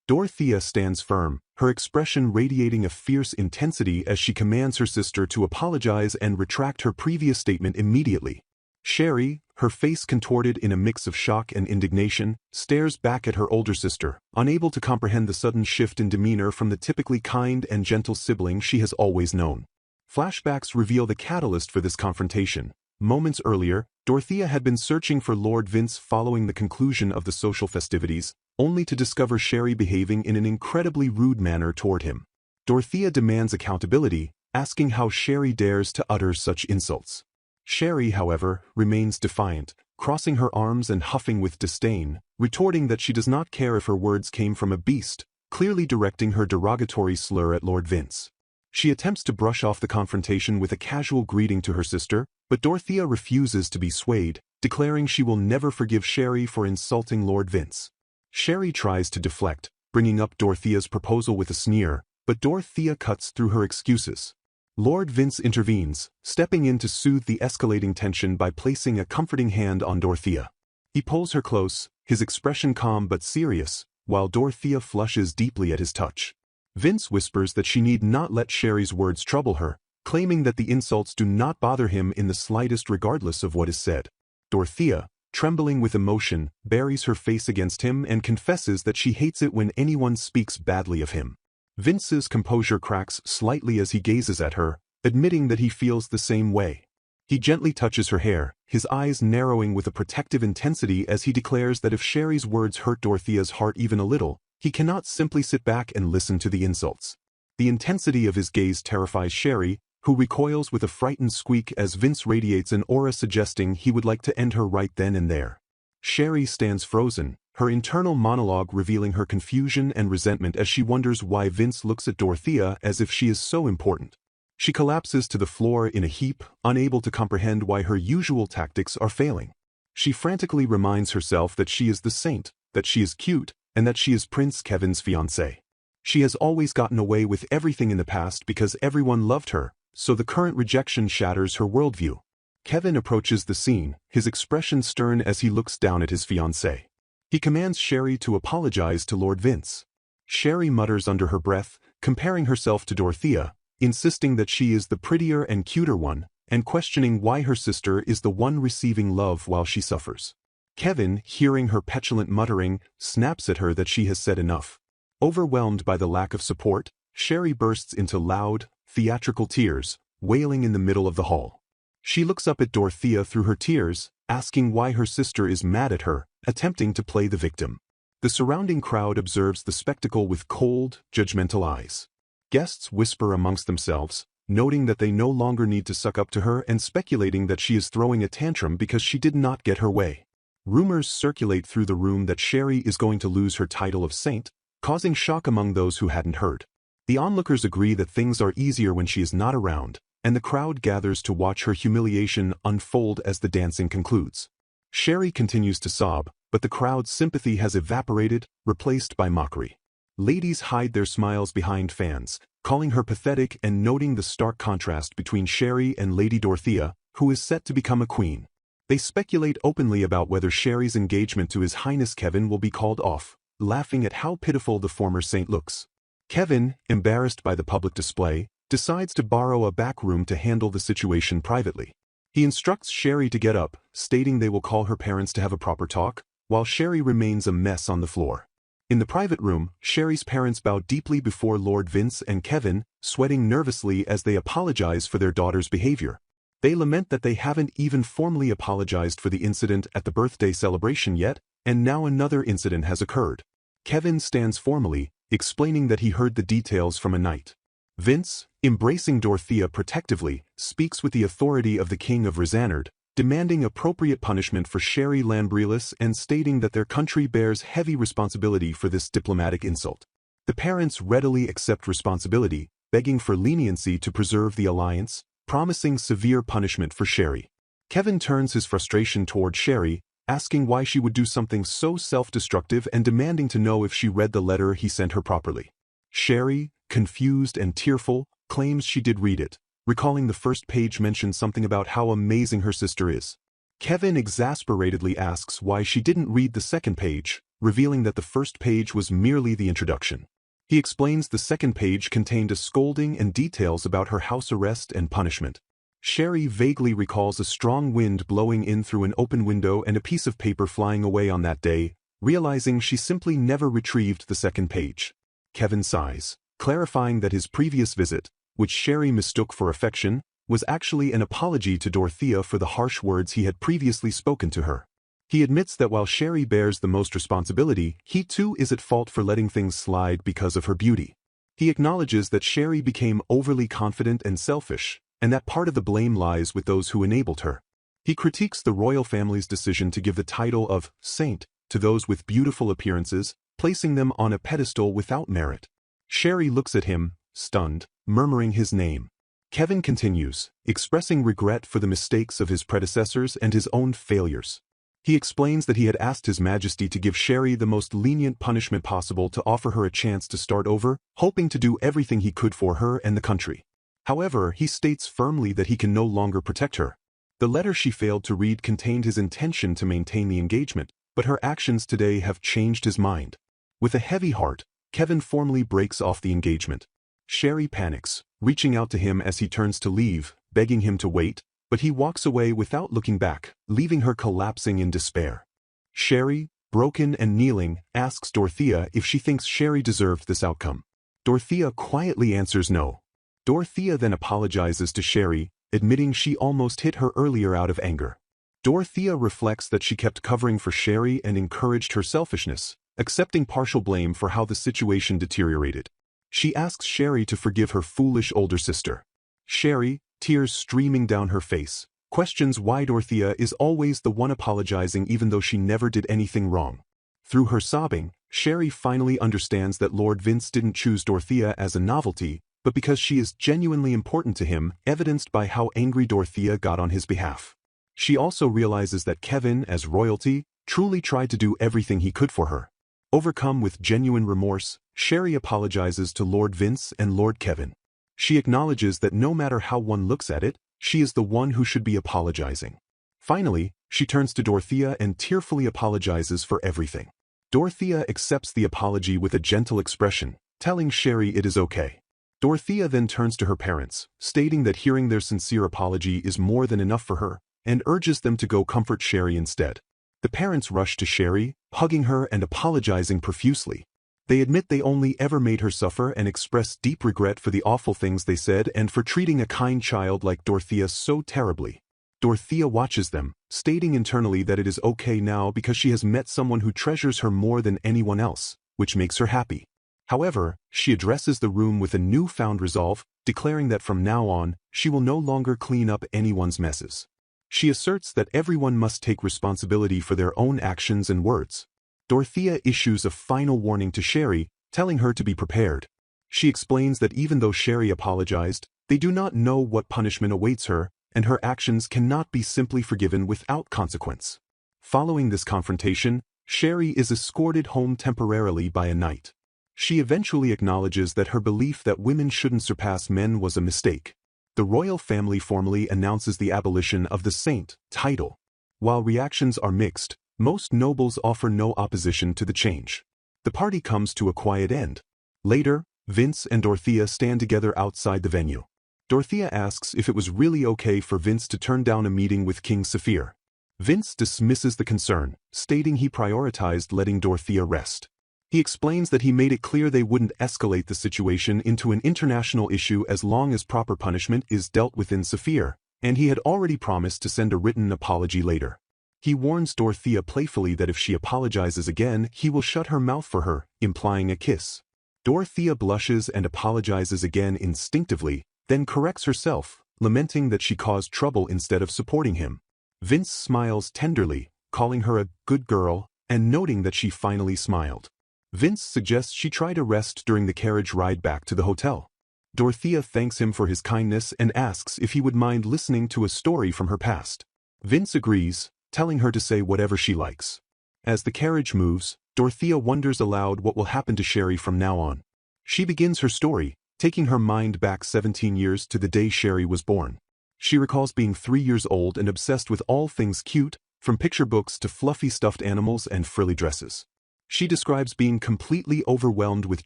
[SPEAKER 1] Dorothea stands firm, her expression radiating a fierce intensity as she commands her sister to apologize and retract her previous statement immediately. Sherry, her face contorted in a mix of shock and indignation, stares back at her older sister, unable to comprehend the sudden shift in demeanor from the typically kind and gentle sibling she has always known. Flashbacks reveal the catalyst for this confrontation. Moments earlier, Dorothea had been searching for Lord Vince following the conclusion of the social festivities, only to discover Sherry behaving in an incredibly rude manner toward him. Dorothea demands accountability, asking how Sherry dares to utter such insults. Sherry, however, remains defiant, crossing her arms and huffing with disdain, retorting that she does not care if her words came from a beast, clearly directing her derogatory slur at Lord Vince. She attempts to brush off the confrontation with a casual greeting to her sister, but Dorothea refuses to be swayed, declaring she will never forgive Sherry for insulting Lord Vince. Sherry tries to deflect, bringing up Dorothea's proposal with a sneer, but Dorothea cuts through her excuses. Lord Vince intervenes, stepping in to soothe the escalating tension by placing a comforting hand on Dorothea. He pulls her close, his expression calm but serious, while Dorothea flushes deeply at his touch. Vince whispers that she need not let Sherry's words trouble her, claiming that the insults do not bother him in the slightest regardless of what is said. Dorothea, trembling with emotion, buries her face against him and confesses that she hates it when anyone speaks badly of him. Vince's composure cracks slightly as he gazes at her, admitting that he feels the same way. He gently touches her hair, his eyes narrowing with a protective intensity as he declares that if Sherry's words hurt Dorothea's heart even a little, he cannot simply sit back and listen to the insults. The intensity of his gaze terrifies Sherry, who recoils with a frightened squeak as Vince radiates an aura suggesting he would like to end her right then and there. Sherry stands frozen, her internal monologue revealing her confusion and resentment as she wonders why Vince looks at Dorothea as if she is so important. She collapses to the floor in a heap, unable to comprehend why her usual tactics are failing. She frantically reminds herself that she is the saint, that she is cute, and that she is Prince Kevin's fiancée. She has always gotten away with everything in the past because everyone loved her, so the current rejection shatters her worldview. Kevin approaches the scene, his expression stern as he looks down at his fiancée. He commands Sherry to apologize to Lord Vince. Sherry mutters under her breath, comparing herself to Dorothea, insisting that she is the prettier and cuter one, and questioning why her sister is the one receiving love while she suffers. Kevin, hearing her petulant muttering, snaps at her that she has said enough. Overwhelmed by the lack of support, Sherry bursts into loud, theatrical tears, wailing in the middle of the hall. She looks up at Dorothea through her tears, asking why her sister is mad at her, attempting to play the victim. The surrounding crowd observes the spectacle with cold, judgmental eyes. Guests whisper amongst themselves, noting that they no longer need to suck up to her and speculating that she is throwing a tantrum because she did not get her way. Rumors circulate through the room that Sherry is going to lose her title of saint, causing shock among those who hadn't heard. The onlookers agree that things are easier when she is not around, and the crowd gathers to watch her humiliation unfold as the dancing concludes. Sherry continues to sob, but the crowd's sympathy has evaporated, replaced by mockery. Ladies hide their smiles behind fans, calling her pathetic and noting the stark contrast between Sherry and Lady Dorothea, who is set to become a queen. They speculate openly about whether Sherry's engagement to His Highness Kevin will be called off, laughing at how pitiful the former saint looks. Kevin, embarrassed by the public display, decides to borrow a back room to handle the situation privately. He instructs Sherry to get up, stating they will call her parents to have a proper talk, while Sherry remains a mess on the floor. In the private room, Sherry's parents bow deeply before Lord Vince and Kevin, sweating nervously as they apologize for their daughter's behavior. They lament that they haven't even formally apologized for the incident at the birthday celebration yet, and now another incident has occurred. Kevin stands formally, explaining that he heard the details from a night. Vince, embracing Dorothea protectively, speaks with the authority of the King of Rizanard, demanding appropriate punishment for Sherry Lambrilis and stating that their country bears heavy responsibility for this diplomatic insult. The parents readily accept responsibility, begging for leniency to preserve the alliance, promising severe punishment for Sherry. Kevin turns his frustration toward Sherry, asking why she would do something so self-destructive and demanding to know if she read the letter he sent her properly. Sherry, confused and tearful, claims she did read it, recalling the first page mentioned something about how amazing her sister is. Kevin exasperatedly asks why she didn't read the second page, revealing that the first page was merely the introduction. He explains the second page contained a scolding and details about her house arrest and punishment. Sherry vaguely recalls a strong wind blowing in through an open window and a piece of paper flying away on that day, realizing she simply never retrieved the second page. Kevin sighs, clarifying that his previous visit, which Sherry mistook for affection, was actually an apology to Dorothea for the harsh words he had previously spoken to her. He admits that while Sherry bears the most responsibility, he too is at fault for letting things slide because of her beauty. He acknowledges that Sherry became overly confident and selfish, and that part of the blame lies with those who enabled her. He critiques the royal family's decision to give the title of saint to those with beautiful appearances, placing them on a pedestal without merit. Sherry looks at him, stunned, murmuring his name. Kevin continues, expressing regret for the mistakes of his predecessors and his own failures. He explains that he had asked His Majesty to give Sherry the most lenient punishment possible to offer her a chance to start over, hoping to do everything he could for her and the country. However, he states firmly that he can no longer protect her. The letter she failed to read contained his intention to maintain the engagement, but her actions today have changed his mind. With a heavy heart, Kevin formally breaks off the engagement. Sherry panics, reaching out to him as he turns to leave, begging him to wait, but he walks away without looking back, leaving her collapsing in despair. Sherry, broken and kneeling, asks Dorothea if she thinks Sherry deserved this outcome. Dorothea quietly answers no. Dorothea then apologizes to Sherry, admitting she almost hit her earlier out of anger. Dorothea reflects that she kept covering for Sherry and encouraged her selfishness, accepting partial blame for how the situation deteriorated. She asks Sherry to forgive her foolish older sister. Sherry, tears streaming down her face, questions why Dorothea is always the one apologizing even though she never did anything wrong. Through her sobbing, Sherry finally understands that Lord Vince didn't choose Dorothea as a novelty, but because she is genuinely important to him, evidenced by how angry Dorothea got on his behalf. She also realizes that Kevin, as royalty, truly tried to do everything he could for her. Overcome with genuine remorse, Sherry apologizes to Lord Vince and Lord Kevin. She acknowledges that no matter how one looks at it, she is the one who should be apologizing. Finally, she turns to Dorothea and tearfully apologizes for everything. Dorothea accepts the apology with a gentle expression, telling Sherry it is okay. Dorothea then turns to her parents, stating that hearing their sincere apology is more than enough for her, and urges them to go comfort Sherry instead. The parents rush to Sherry, hugging her and apologizing profusely. They admit they only ever made her suffer and express deep regret for the awful things they said and for treating a kind child like Dorothea so terribly. Dorothea watches them, stating internally that it is okay now because she has met someone who treasures her more than anyone else, which makes her happy. However, she addresses the room with a newfound resolve, declaring that from now on, she will no longer clean up anyone's messes. She asserts that everyone must take responsibility for their own actions and words. Dorothea issues a final warning to Sherry, telling her to be prepared. She explains that even though Sherry apologized, they do not know what punishment awaits her, and her actions cannot be simply forgiven without consequence. Following this confrontation, Sherry is escorted home temporarily by a knight. She eventually acknowledges that her belief that women shouldn't surpass men was a mistake. The royal family formally announces the abolition of the Saint title. While reactions are mixed, most nobles offer no opposition to the change. The party comes to a quiet end. Later, Vince and Dorothea stand together outside the venue. Dorothea asks if it was really okay for Vince to turn down a meeting with King Saphir. Vince dismisses the concern, stating he prioritized letting Dorothea rest. He explains that he made it clear they wouldn't escalate the situation into an international issue as long as proper punishment is dealt within Saphir, and he had already promised to send a written apology later. He warns Dorothea playfully that if she apologizes again, he will shut her mouth for her, implying a kiss. Dorothea blushes and apologizes again instinctively, then corrects herself, lamenting that she caused trouble instead of supporting him. Vince smiles tenderly, calling her a good girl, and noting that she finally smiled. Vince suggests she try to rest during the carriage ride back to the hotel. Dorothea thanks him for his kindness and asks if he would mind listening to a story from her past. Vince agrees, telling her to say whatever she likes. As the carriage moves, Dorothea wonders aloud what will happen to Sherry from now on. She begins her story, taking her mind back 17 years to the day Sherry was born. She recalls being 3 years old and obsessed with all things cute, from picture books to fluffy stuffed animals and frilly dresses. She describes being completely overwhelmed with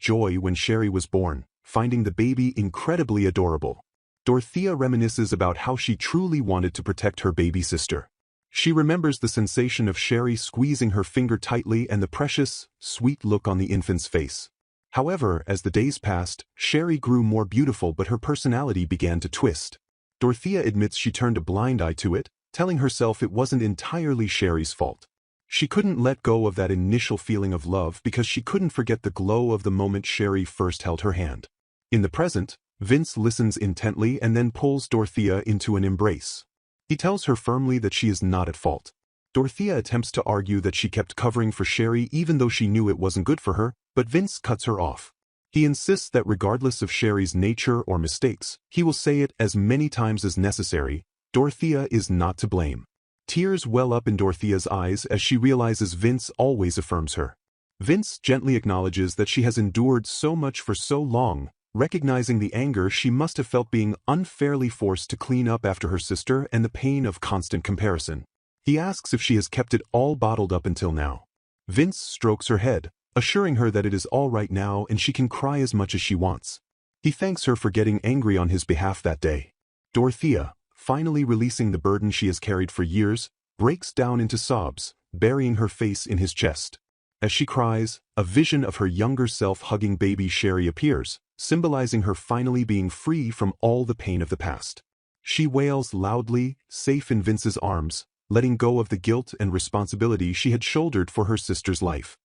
[SPEAKER 1] joy when Sherry was born, finding the baby incredibly adorable. Dorothea reminisces about how she truly wanted to protect her baby sister. She remembers the sensation of Sherry squeezing her finger tightly and the precious, sweet look on the infant's face. However, as the days passed, Sherry grew more beautiful but her personality began to twist. Dorothea admits she turned a blind eye to it, telling herself it wasn't entirely Sherry's fault. She couldn't let go of that initial feeling of love because she couldn't forget the glow of the moment Sherry first held her hand. In the present, Vince listens intently and then pulls Dorothea into an embrace. He tells her firmly that she is not at fault. Dorothea attempts to argue that she kept covering for Sherry even though she knew it wasn't good for her, but Vince cuts her off. He insists that regardless of Sherry's nature or mistakes, he will say it as many times as necessary, Dorothea is not to blame. Tears well up in Dorothea's eyes as she realizes Vince always affirms her. Vince gently acknowledges that she has endured so much for so long, recognizing the anger she must have felt being unfairly forced to clean up after her sister and the pain of constant comparison. He asks if she has kept it all bottled up until now. Vince strokes her head, assuring her that it is all right now and she can cry as much as she wants. He thanks her for getting angry on his behalf that day. Dorothea, finally releasing the burden she has carried for years, breaks down into sobs, burying her face in his chest. As she cries, a vision of her younger self hugging baby Sherry appears, symbolizing her finally being free from all the pain of the past. She wails loudly, safe in Vince's arms, letting go of the guilt and responsibility she had shouldered for her sister's life.